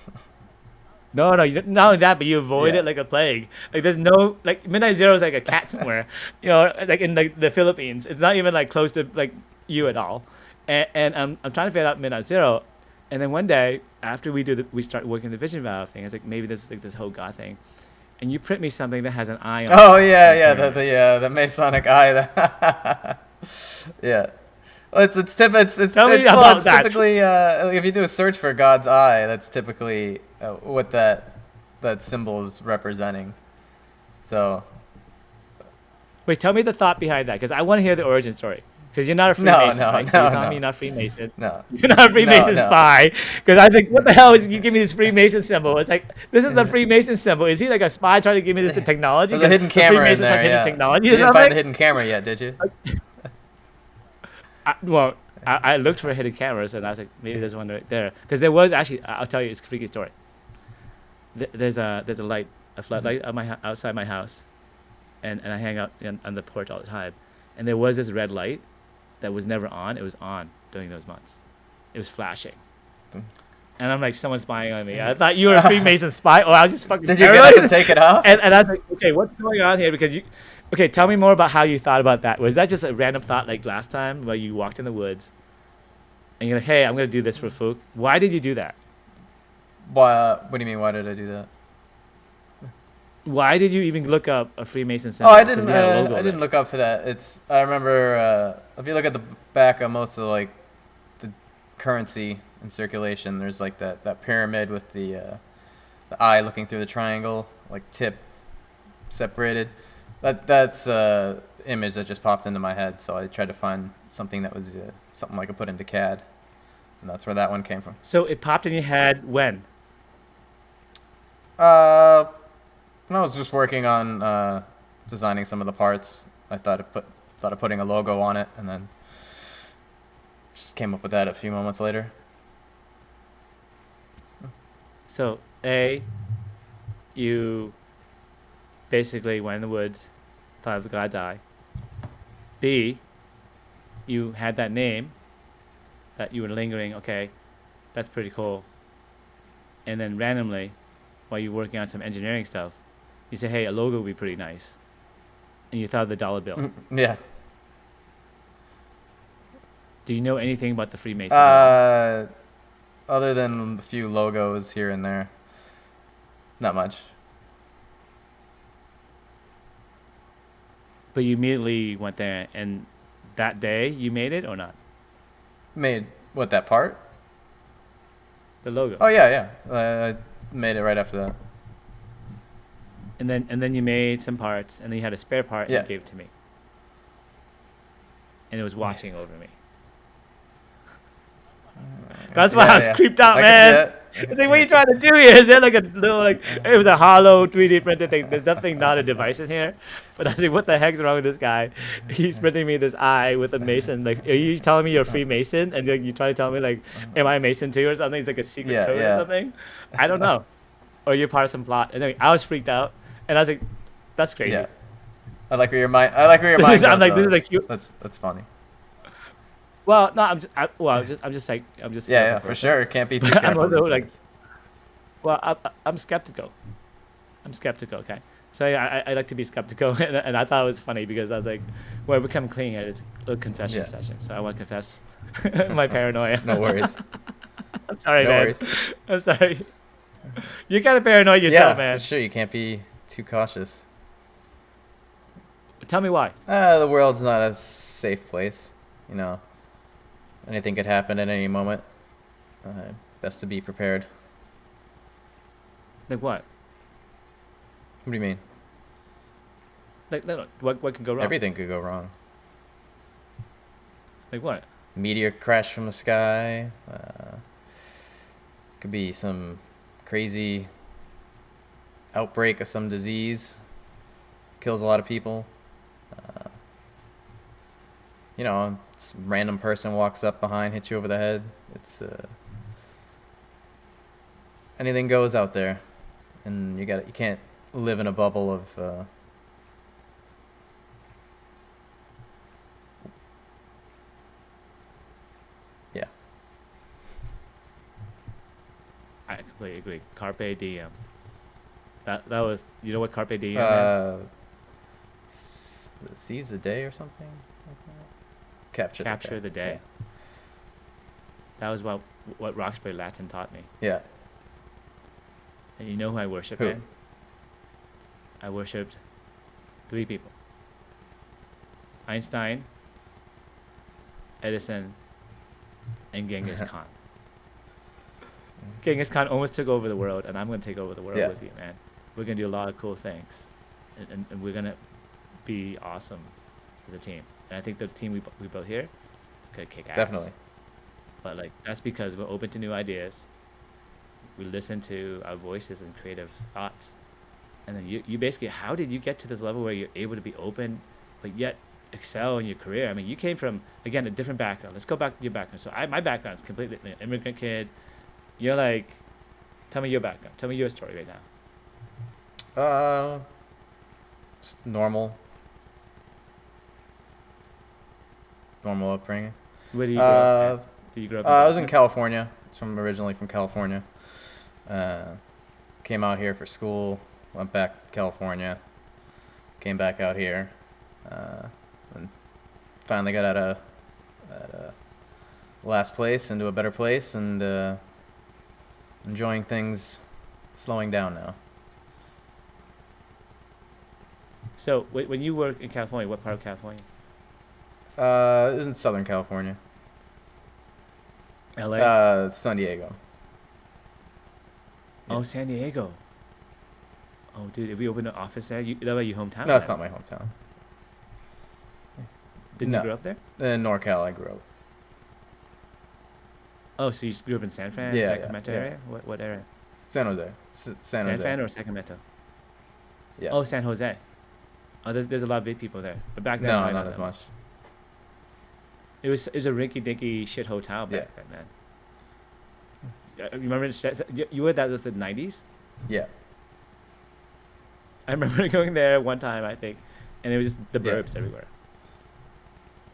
No, not only that, but you avoid it like a plague. Like there's no Midnight Zero is like a cat somewhere, like in the Philippines. It's not even like close to like you at all. And I'm trying to figure out Midnight Zero, and then one day after we start working the vision valve thing, I was like, maybe this is like this whole God thing, and you print me something that has an eye on it. Oh yeah, the Masonic eye. Yeah. Well, it's typically if you do a search for God's eye, that's typically what that symbol is representing. So. Wait, tell me the thought behind that, because I want to hear the origin story. Because you're not a No, Freemason, no, right? So you're no, telling no. me you're not Freemason. No. You're not a Freemason no. spy. Because I think, what the hell is you give me this Freemason symbol? It's like, this is the Freemason symbol. Is he like a spy trying to give me this technology? There's a hidden The camera in Freemasons there. have hidden Yeah. technology You or didn't find the something? hidden camera yet, did you? I looked for hidden cameras and I was like, maybe there's one right there. Because there was actually, I'll tell you, it's a freaky story. There's a light, a floodlight outside my house, and I hang out on the porch all the time. And there was this red light that was never on. It was on during those months. It was flashing. And I'm like, someone's spying on me. I thought you were a Freemason spy. Oh, I was just fucking Did you paranoid. get up and take it off? And I was like, okay, what's going on here? Because okay, tell me more about how you thought about that. Was that just a random thought like last time where you walked in the woods and you're like, hey, I'm going to do this for Phuc? Why did you do that? What do you mean? Why did I do that? Why did you even look up a Freemason Oh, symbol? I 'Cause didn't. we had a I logo didn't there. look up for that. I remember if you look at the back of most of like the currency in circulation, there's like that pyramid with the eye looking through the triangle, like tip separated. That's image that just popped into my head. So I tried to find something that was something I could put into CAD, and that's where that one came from. So it popped in your head when? When I was just working on designing some of the parts, I thought of putting a logo on it, and then just came up with that a few moments later. So A, you basically went in the woods, thought I was gonna die. B, you had that name that you were lingering, okay, that's pretty cool. And then randomly, while you're working on some engineering stuff, you say, hey, a logo would be pretty nice. And you thought of the dollar bill. Yeah. Do you know anything about the Freemasons? at all? Other than a few logos here and there, not much. But you immediately went there, and that day you made it or not? Made what, that part? The logo. Oh yeah. I made it right after that. And then you made some parts, and then you had a spare part, and Yeah. you gave it to me. And it was watching over me. That's why I was creeped out, I man. can see It's like, what are you trying to do here? Is there like a little, like, it was a hollow 3D printed thing. There's definitely not a device in here. But I was like, what the heck's wrong with this guy? He's printing me this eye with a mason. Like, are you telling me you're a Freemason? And like, you trying to tell me, like, am I a Mason too or something? It's like a secret Yeah, code yeah. or something. I don't know. Or you're part of some plot. And anyway, I was freaked out. And I was like, that's crazy. Yeah. I like where your mind. I like where your This mind is- goes. I'm like, though. this is like you- That's funny. Well, no, I'm just like, I'm just. a Yeah, careful for person. sure. Can't be too I'm careful. also these like- days. Well, I'm skeptical. Okay. So I like to be skeptical, and I thought it was funny because I was like, well, we're coming clean here. It's a little confession Yeah. session, so I want to confess my paranoia. No worries. I'm sorry, No man. worries. I'm sorry. You're kind of paranoid Yeah, yourself, man. for sure. You can't be too cautious. Tell me why. The world's not a safe place. You know, anything could happen at any moment. Best to be prepared. Like what? What do you mean? Like no, what could go wrong? Everything could go wrong. Like what? Meteor crash from the sky. Could be some crazy outbreak of some disease. Kills a lot of people. You know, some random person walks up behind, hits you over the head. It's anything goes out there, and you can't live in a bubble of. Yeah. I completely agree. Carpe diem. That was, you know what carpe diem is? Seize the day or something like that. Capture The day. That was what Roxbury Latin taught me. Yeah. And you know who I worship, Who? man? I worshipped 3 people. Einstein, Edison, and Genghis Khan. Genghis Khan almost took over the world, and I'm going to take over the world Yeah. with you, man. We're going to do a lot of cool things. And we're going to be awesome. as a team. And I think the team we built here is gonna kick ass. Definitely. But like that's because we're open to new ideas. We listen to our voices and creative thoughts. And then you basically, how did you get to this level where you're able to be open, but yet excel in your career? I mean, you came from, again, a different background. Let's go back to your background. So my background is completely immigrant kid. You're like, tell me your background. Tell me your story right now. Just normal upbringing. Where do you grow up? Man? Did you grow up? I was in California. It's originally from California. Came out here for school. Went back to California. Came back out here. And finally got out of last place into a better place, and enjoying things slowing down now. So when you work in California, what part of California? This is in Southern California. LA? San Diego. Oh, San Diego. Oh, dude, if we open an office there, that way your hometown? No, it's not my hometown. Didn't you grow up there? In NorCal, I grew up. Oh, so you grew up in San Fran, Sacramento area? What area? San Jose. San Jose. San Fran or Sacramento? Yeah. Oh, San Jose. Oh, there's a lot of big people there. But back then, no, not as much. It was a rinky-dinky shit hotel back then, man. You remember you were that was the 90s? Yeah. I remember going there one time, I think, and it was just the burbs everywhere.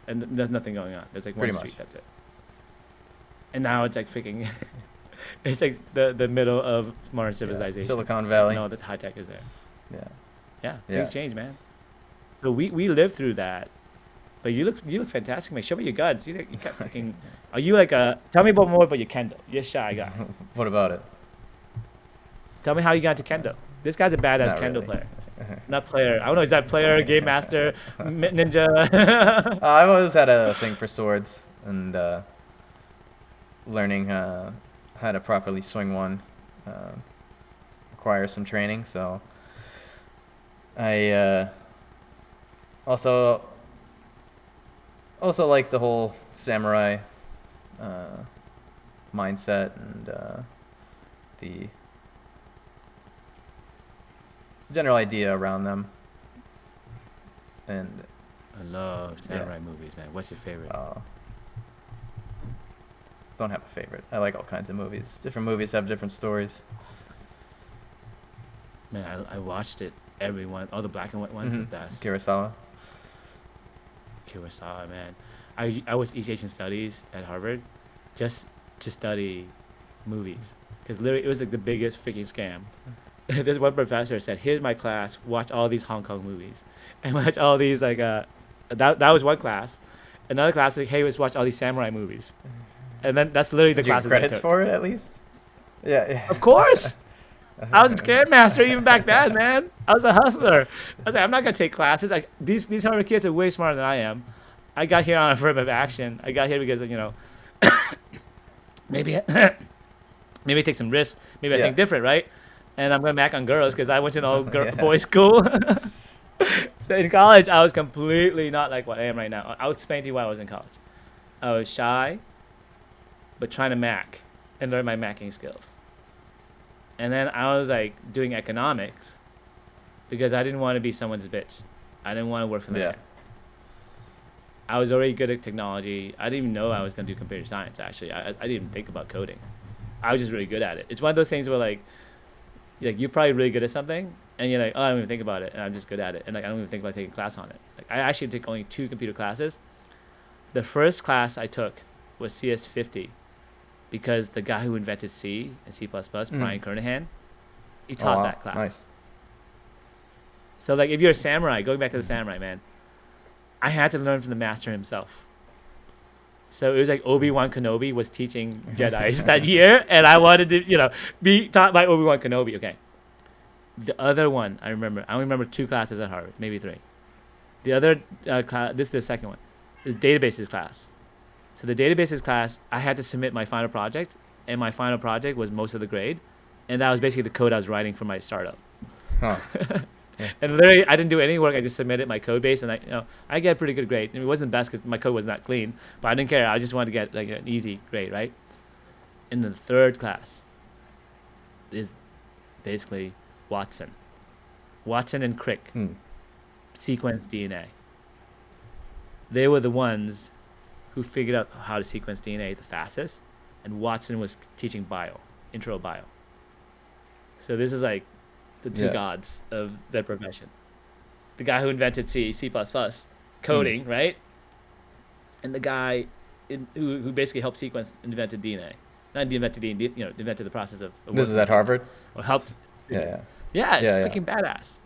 And there's nothing going on. There's like one street, that's it. And now it's like freaking, it's like the middle of modern civilization. Silicon Valley. And all the high tech is there. Yeah. Yeah, things change, man. So we lived through that. But you look fantastic, man. Show me your guns. You got freaking. Are you like a? Tell me more about your kendo. You're a shy guy. What about it? Tell me how you got into kendo. This guy's a badass Not kendo really. player. Not player. I don't know. Is that player, game master, ninja? I've always had a thing for swords, and learning how to properly swing one requires some training. So I also like the whole samurai mindset and the general idea around them. And I love samurai movies, man. What's your favorite? Don't have a favorite. I like all kinds of movies. Different movies have different stories. Man, I watched it. Everyone, all the black and white ones, the best. Kurosawa, man. I was East Asian Studies at Harvard, just to study movies, because literally it was like the biggest freaking scam. This one professor said, "Here's my class. Watch all these Hong Kong movies, and watch all these like that was one class. Another class like, hey, let's watch all these samurai movies." And then that's literally the classes. Did you get credits for it at least? Yeah. Of course. I was a scam master even back then, man. I was a hustler. I was like, I'm not gonna take classes. Like these Harvard kids are way smarter than I am. I got here on affirmative action. I got here because maybe take some risks. Maybe I think different, right? And I'm gonna mac on girls because I went to an all boys school. So in college, I was completely not like what I am right now. I'll explain to you why I was in college. I was shy, but trying to mac and learn my macking skills. And then I was like doing economics because I didn't want to be someone's bitch. I didn't want to work for the man. I was already good at technology. I didn't even know I was going to do computer science, actually. I didn't even think about coding. I was just really good at it. It's one of those things where like you're probably really good at something and you're like, oh, I don't even think about it. And I'm just good at it. And like I don't even think about taking a class on it. Like I actually took only 2 computer classes. The first class I took was CS50. Because the guy who invented C and C++, Brian Kernighan, he taught that class. Nice. So like if you're a samurai, going back to the samurai, man, I had to learn from the master himself. So it was like Obi-Wan Kenobi was teaching Jedis that year, and I wanted to, be taught by Obi-Wan Kenobi. Okay. The other one, I only remember 2 classes at Harvard, maybe 3. The other class, this is the second one, is databases class. So the databases class, I had to submit my final project, and my final project was most of the grade, and that was basically the code I was writing for my startup. Huh. And literally, I didn't do any work. I just submitted my code base, and I get a pretty good grade. And it wasn't the best because my code was not clean, but I didn't care. I just wanted to get like an easy grade, right? In the third class is basically Watson and Crick sequence DNA. They were the ones who figured out how to sequence DNA the fastest, and Watson was teaching intro bio. So this is like the two gods of their profession. The guy who invented C++, coding, right? And the guy who basically helped invented DNA. Not invented DNA, invented the process of This is at Harvard? Or helped. Yeah. Yeah, it's freaking badass.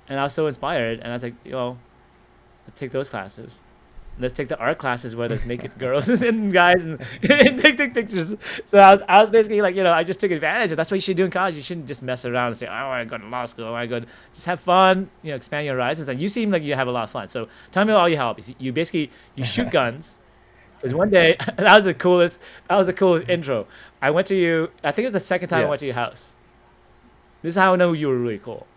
And I was so inspired, and I was like, let's take those classes. Let's take the art classes where there's naked girls and guys and take pictures. So I was basically like, I just took advantage. And that's what you should do in college. You shouldn't just mess around and say, I want to go to law school. I want to go. Just have fun, expand your horizons. And you seem like you have a lot of fun. So tell me about all your hobbies. You shoot guns. Because one day, that was the coolest intro. I went to you, I think it was the second time I went to your house. This is how I know you were really cool.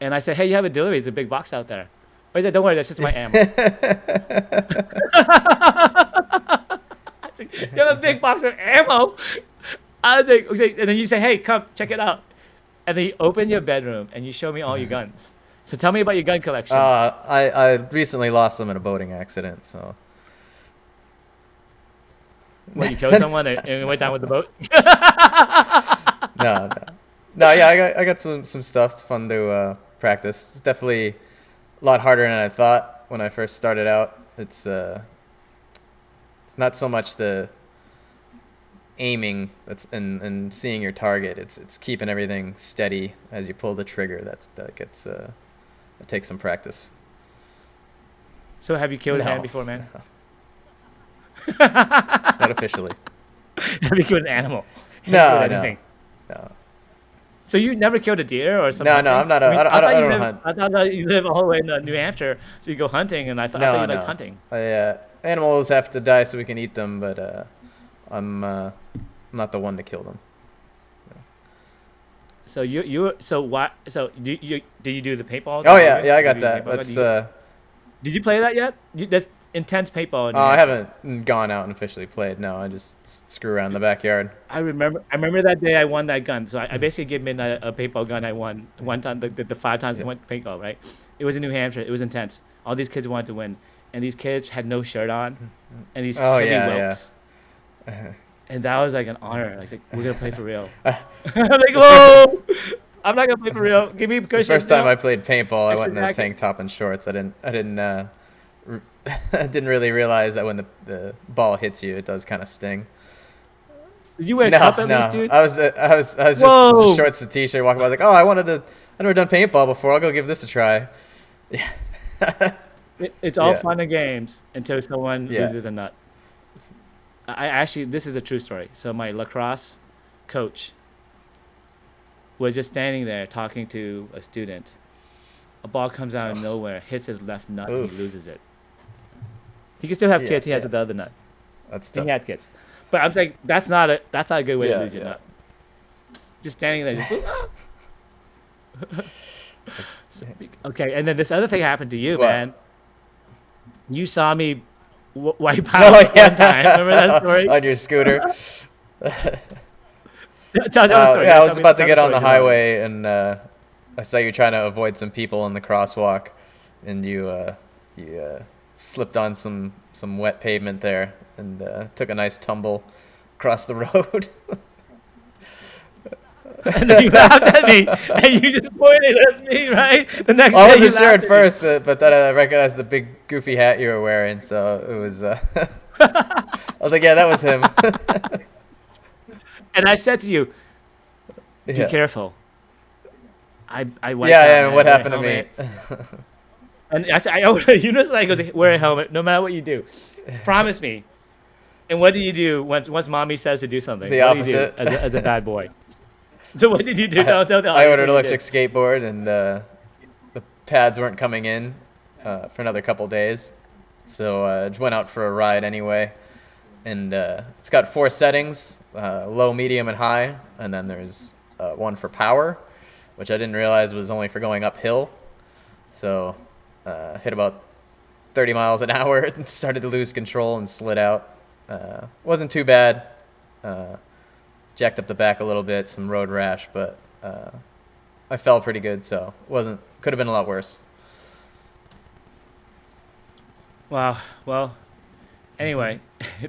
And I said, hey, you have a delivery. There's a big box out there. I said, don't worry, that's just my ammo. I said, you have a big box of ammo? I was like, okay. And then you say, hey, come, check it out. And then you open your bedroom and you show me all your guns. So tell me about your gun collection. I recently lost them in a boating accident, so. What, you killed someone and went down with the boat? No, yeah, I got some stuff. It's fun to practice. It's definitely a lot harder than I thought when I first started out. It's not so much the aiming and seeing your target. It's keeping everything steady as you pull the trigger. That takes some practice. So have you killed a man before, man? No. Not officially. Have you killed an animal? No. So you never killed a deer or something? No, I'm not. I don't hunt. I thought you live all the way in New Hampshire, so you go hunting, and I thought you liked hunting. Animals have to die so we can eat them, but I'm not the one to kill them. No. So do you do the paintball? Oh yeah, I got that. That's Did you play that yet? That's intense paintball. Oh, I haven't gone out and officially played. No, I just screw around in the backyard. I remember that day I won that gun. So I basically gave Midnight a paintball gun. I won one time, the 5 times I went paintball, right? It was in New Hampshire. It was intense. All these kids wanted to win. And these kids had no shirt on. And these heavy ropes. And that was like an honor. I was like, we're going to play for real. I'm like, whoa! I'm not going to play for real. Give me a cushion. The first time I played paintball, I went in a tank top and shorts. I didn't really realize that when the ball hits you, it does kind of sting. Did you wear a cup at least, dude? I was just shorts and t-shirt walking by. I was like, I've never done paintball before. I'll go give this a try. Yeah. It's all fun and games until someone loses a nut. This is a true story. So my lacrosse coach was just standing there talking to a student. A ball comes out of nowhere, hits his left nut, and he loses it. He can still have kids. He has the other nut. That's tough. He had kids, but I'm saying that's not a good way to lose your nut. Just standing there. Okay, and then this other thing happened to you, man. You saw me wipe out one time. Remember that story? On your scooter. Tell the story. I was about to get on the highway, and I saw you trying to avoid some people in the crosswalk, and you slipped on some wet pavement there and took a nice tumble across the road. And then you laughed at me, and you just pointed at me, right? The next day I wasn't sure at first, but then I recognized the big goofy hat you were wearing, so it was. I was like, yeah, that was him. And I said to you, be careful. I went and what happened to me? And I said, you know, like, wear a helmet no matter what you do. Promise me. And what do you do once mommy says to do something? The opposite. Do you do as a bad boy? So what did you do? I ordered an electric skateboard, and the pads weren't coming in for another couple days. So I went out for a ride anyway. And it's got 4 settings, low, medium, and high. And then there's one for power. which I didn't realize was only for going uphill. So hit about 30 miles an hour and started to lose control and slid out. Wasn't too bad. Jacked up the back a little bit, some road rash, but I fell pretty good, so could have been a lot worse. Wow. Well, anyway,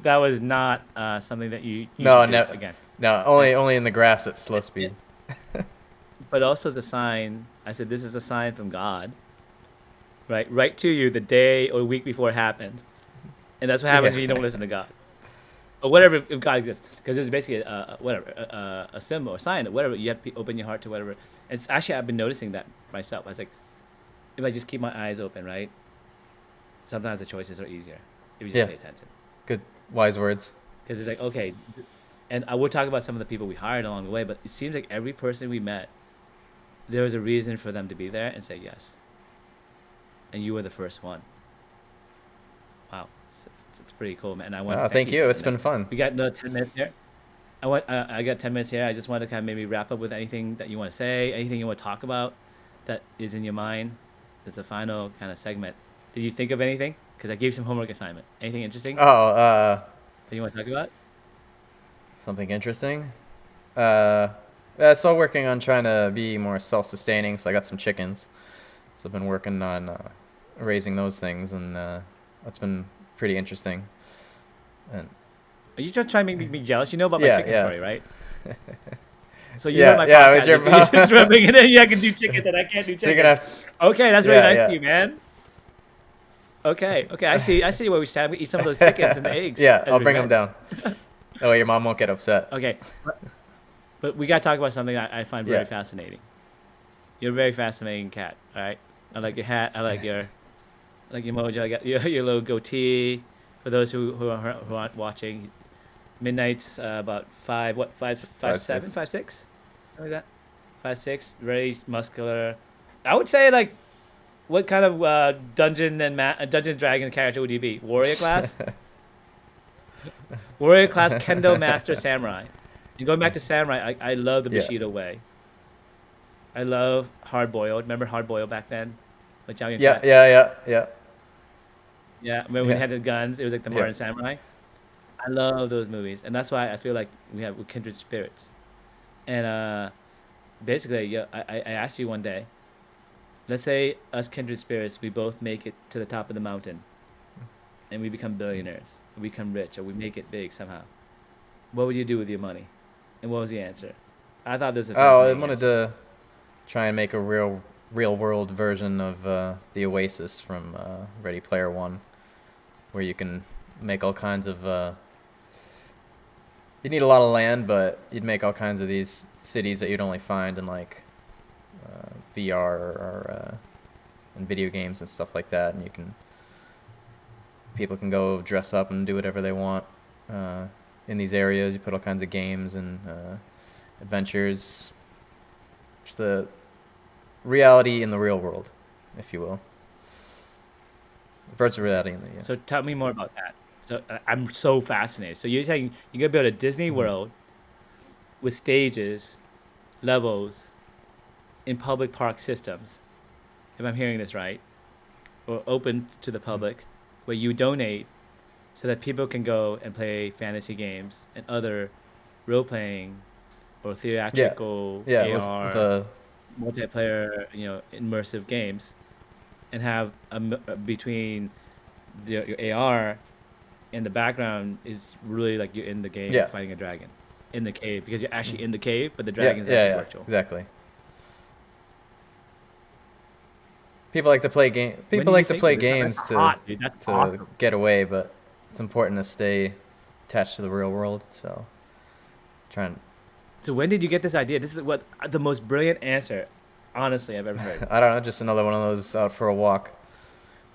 that was not something that you No, should do no, again. no, only in the grass at slow speed. But also as a sign, I said, this is a sign from God, right to you the day or week before it happened. And that's what happens when you don't listen to God. Or whatever, if God exists. Because there's basically a symbol, a sign, whatever. You have to open your heart to whatever. And it's actually, I've been noticing that myself. I was like, if I just keep my eyes open, right? Sometimes the choices are easier if you just pay attention. Good, wise words. Because it's like, okay. And I will talk about some of the people we hired along the way, but it seems like every person we met, there was a reason for them to be there and say yes. And you were the first one. Wow. It's pretty cool, man. And I want to thank you. It's been fun. We got another 10 minutes here. I got 10 minutes here. I just want to kind of maybe wrap up with anything that you want to say, anything you want to talk about that is in your mind. It's the final kind of segment. Did you think of anything? Because I gave you some homework assignment. Anything interesting that you want to talk about? Something interesting? Still working on trying to be more self-sustaining, so I got some chickens. So I've been working on raising those things, and that's been pretty interesting. And Are you just trying to make me jealous? You know about my chicken story, right? So you know my with your podcast. You just rubbing it in. I can do chickens and I can't do chickens. So you're gonna have okay, that's really nice of you, man. Okay, I see where we stand. We eat some of those chickens and the eggs. Yeah, I'll bring them down. That way your mom won't get upset. Okay, but we gotta talk about something I find very fascinating. You're a very fascinating cat. All right, I like your hat. I like your mojo. I got your little goatee. For those who aren't watching, Midnight's about 5'7", 5'6", something like that. 5'6", very muscular. I would say like, what kind of Dungeon and Dragon character would you be? Warrior class? Warrior class Kendo Master Samurai. And going back to Samurai, I love the Bushido way. I love Hard Boiled. Remember Hard Boiled back then? With Zhao Yunfei? Yeah, remember when we had the guns? It was like the Modern Samurai. I love those movies, and that's why I feel like we're kindred spirits. And basically, I asked you one day, let's say us kindred spirits, we both make it to the top of the mountain, and we become billionaires, we become rich, or we make it big somehow. What would you do with your money? And what was the answer? I thought this was a fascinating I wanted to try and make a real world version of the Oasis from Ready Player One, where you can make all kinds of you need a lot of land, but you'd make all kinds of these cities that you'd only find in like VR or in video games and stuff like that, and people can go dress up and do whatever they want in these areas. You put all kinds of games and adventures, just the reality in the real world, if you will. Virtual reality in the So tell me more about that. So I'm so fascinated. So you're saying you're gonna build a Disney World with stages, levels, in public park systems, if I'm hearing this right, or open to the public, where you donate so that people can go and play fantasy games and other role-playing or theatrical AR with multiplayer, immersive games, and have between your AR and the background is really like you're in the game fighting a dragon in the cave, because you're actually in the cave, but the dragon's actually virtual. Exactly. People like to play games to get away, but it's important to stay attached to the real world. So, So when did you get this idea? This is the most brilliant answer, honestly, I've ever heard. I don't know, just another one of those out for a walk.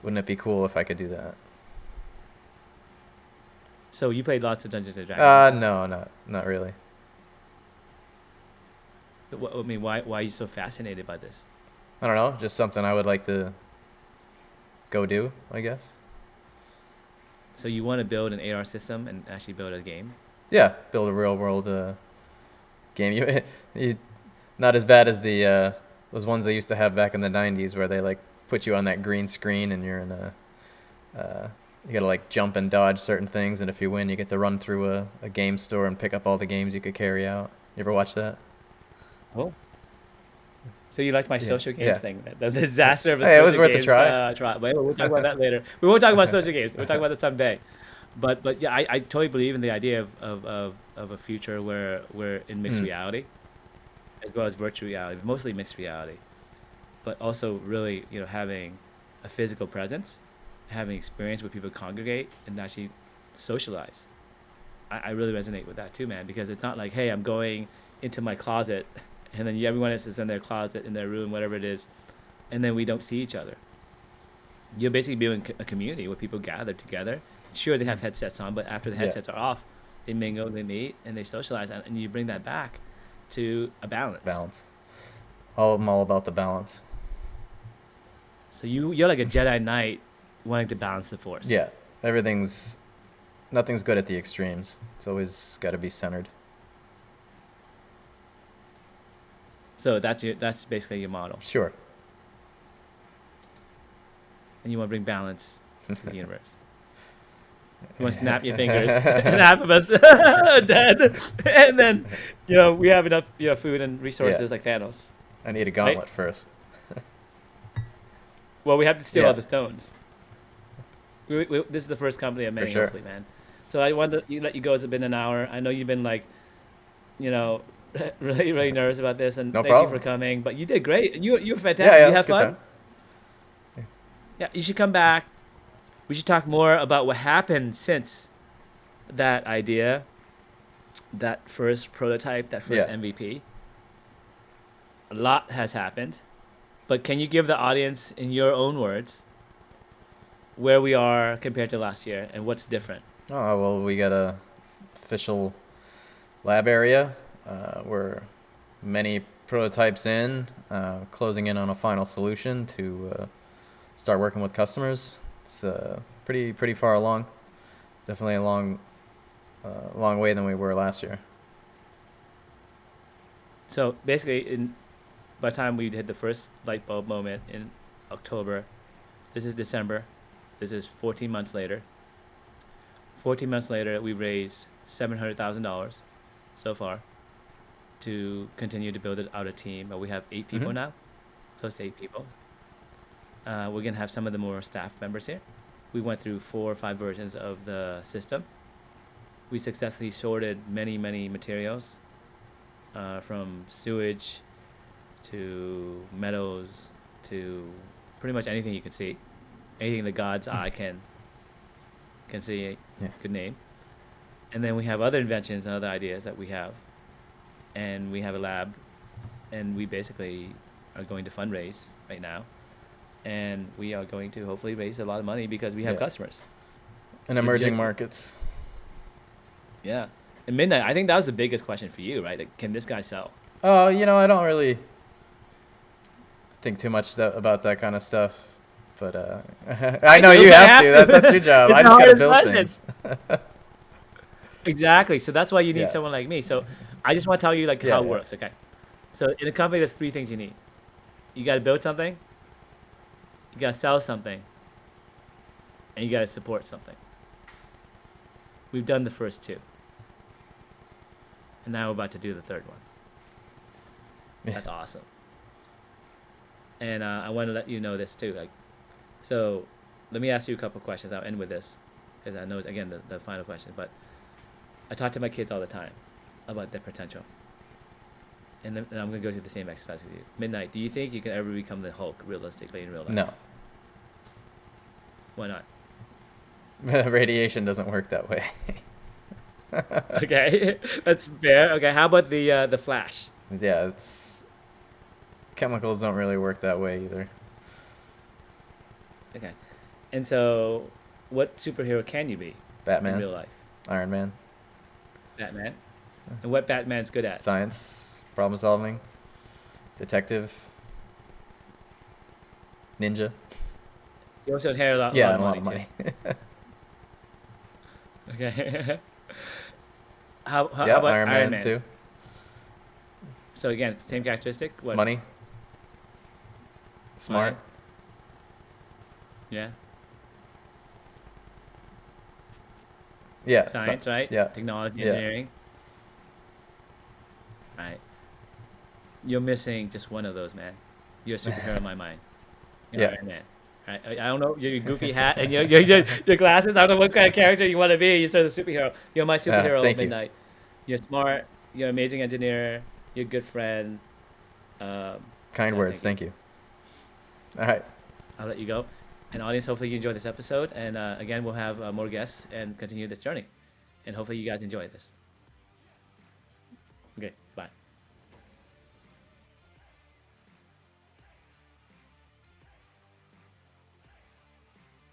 Wouldn't it be cool if I could do that? So you played lots of Dungeons and Dragons? No, not really. I mean, why are you so fascinated by this? I don't know, just something I would like to go do, I guess. So you want to build an AR system and actually build a game? Yeah, build a real world game. Not as bad as the those ones they used to have back in the 90s where they like put you on that green screen and you're in a you gotta like jump and dodge certain things, and if you win you get to run through a game store and pick up all the games you could carry out. You ever watch that? Oh. So you like my Yeah. social games Yeah. thing? The disaster of a Hey, it was social worth a games, try. Wait, we'll talk about that later. We won't talk about social games. We'll talk about that someday. But yeah, I totally believe in the idea of a future where we're in mixed reality, as well as virtual reality, but mostly mixed reality. But also really, having a physical presence, having experience where people congregate and actually socialize. I really resonate with that too, man, because it's not like, hey, I'm going into my closet and then everyone else is in their closet, in their room, whatever it is, and then we don't see each other. You're basically building a community where people gather together. Sure, they have headsets on, but after the Yeah. headsets are off, they mingle, they meet, and they socialize, and you bring that back to a balance. Balance. I'm all about the balance. So you're like a Jedi Knight wanting to balance the Force. Yeah. Nothing's good at the extremes. It's always got to be centered. So that's basically your model, Sure. and you want to bring balance to the universe. You want to snap your fingers, and half of us are dead, and then we have enough food and resources Yeah. like Thanos. I need a gauntlet first. Well, we have to steal Yeah. all the stones. This is the first company of many, sure. hopefully, man. So I wanted to let you go. It's been an hour. I know you've been like, really, really nervous about this, and No thank problem. you for coming. But you did great. You were fantastic. Yeah, You it's have a good fun. time. Yeah, you should come back. We should talk more about what happened since that idea, that first prototype, that first Yeah. MVP. A lot has happened, but can you give the audience, in your own words, where we are compared to last year and what's different? Oh, well, we got a official lab area. We're many prototypes in, closing in on a final solution to start working with customers. It's pretty far along. Definitely a long way than we were last year. So basically, by the time we hit the first light bulb moment in October, this is December. This is 14 months later. 14 months later, we raised $700,000 so far to continue to build out a team. But we have 8 people now, close to 8 people. We're going to have some of the more staff members here. We went through 4 or 5 versions of the system. We successfully sorted many, many materials, from sewage to metals to pretty much anything you can see. Anything the God's eye can see. Yeah. Good name. And then we have other inventions and other ideas that we have. And we have a lab. And we basically are going to fundraise right now. And we are going to hopefully raise a lot of money because we have Yeah. customers. In emerging Legit. markets. Yeah. And Midnight, I think that was the biggest question for you, right? Like, can this guy sell? Oh, I don't really think too much about that kind of stuff. But I know You you have have to. to. That's your job. It's I the just gotta hardest build question. things. Exactly. So that's why you need Yeah. someone like me. So I just want to tell you like Yeah, how it yeah. works, okay? So in a company, there's 3 things you need. You got to build something, you got to sell something, and you got to support something. We've done the first 2. And now we're about to do the 3rd one. Yeah. That's awesome. And I want to let you know this too. Like, so let me ask you a couple questions. I'll end with this because I know it's, again, the final question. But I talk to my kids all the time about their potential. And I'm going to go through the same exercise with you. Midnight, do you think you can ever become the Hulk realistically in real life? No. Why not? Radiation doesn't work that way. Okay, that's fair. Okay, how about the Flash? Yeah, chemicals don't really work that way either. Okay, and so what superhero can you be in Batman, real life? Iron Man, Batman. And what Batman's good at? science, problem solving, detective, ninja. You also inherit a lot, Yeah, of and a lot money, of money. too. Okay. How Yeah, about Iron Man too. So again, same characteristic. What? Money. Smart. Money. Yeah. Yeah. Science, right? Yeah. Technology, Yeah. engineering. Right. You're missing just one of those, man. You're a superhero in my mind. You're Yeah. Iron Man. Right? I don't know your goofy hat and your glasses. I don't know what kind of character you want to be. You're still a superhero. You're my superhero thank at you. midnight. You're smart. You're an amazing engineer. You're a good friend. Kind yeah, words. Thank you. All right. I'll let you go. And audience, hopefully you enjoyed this episode. And again, we'll have more guests and continue this journey. And hopefully you guys enjoy this. Okay, bye.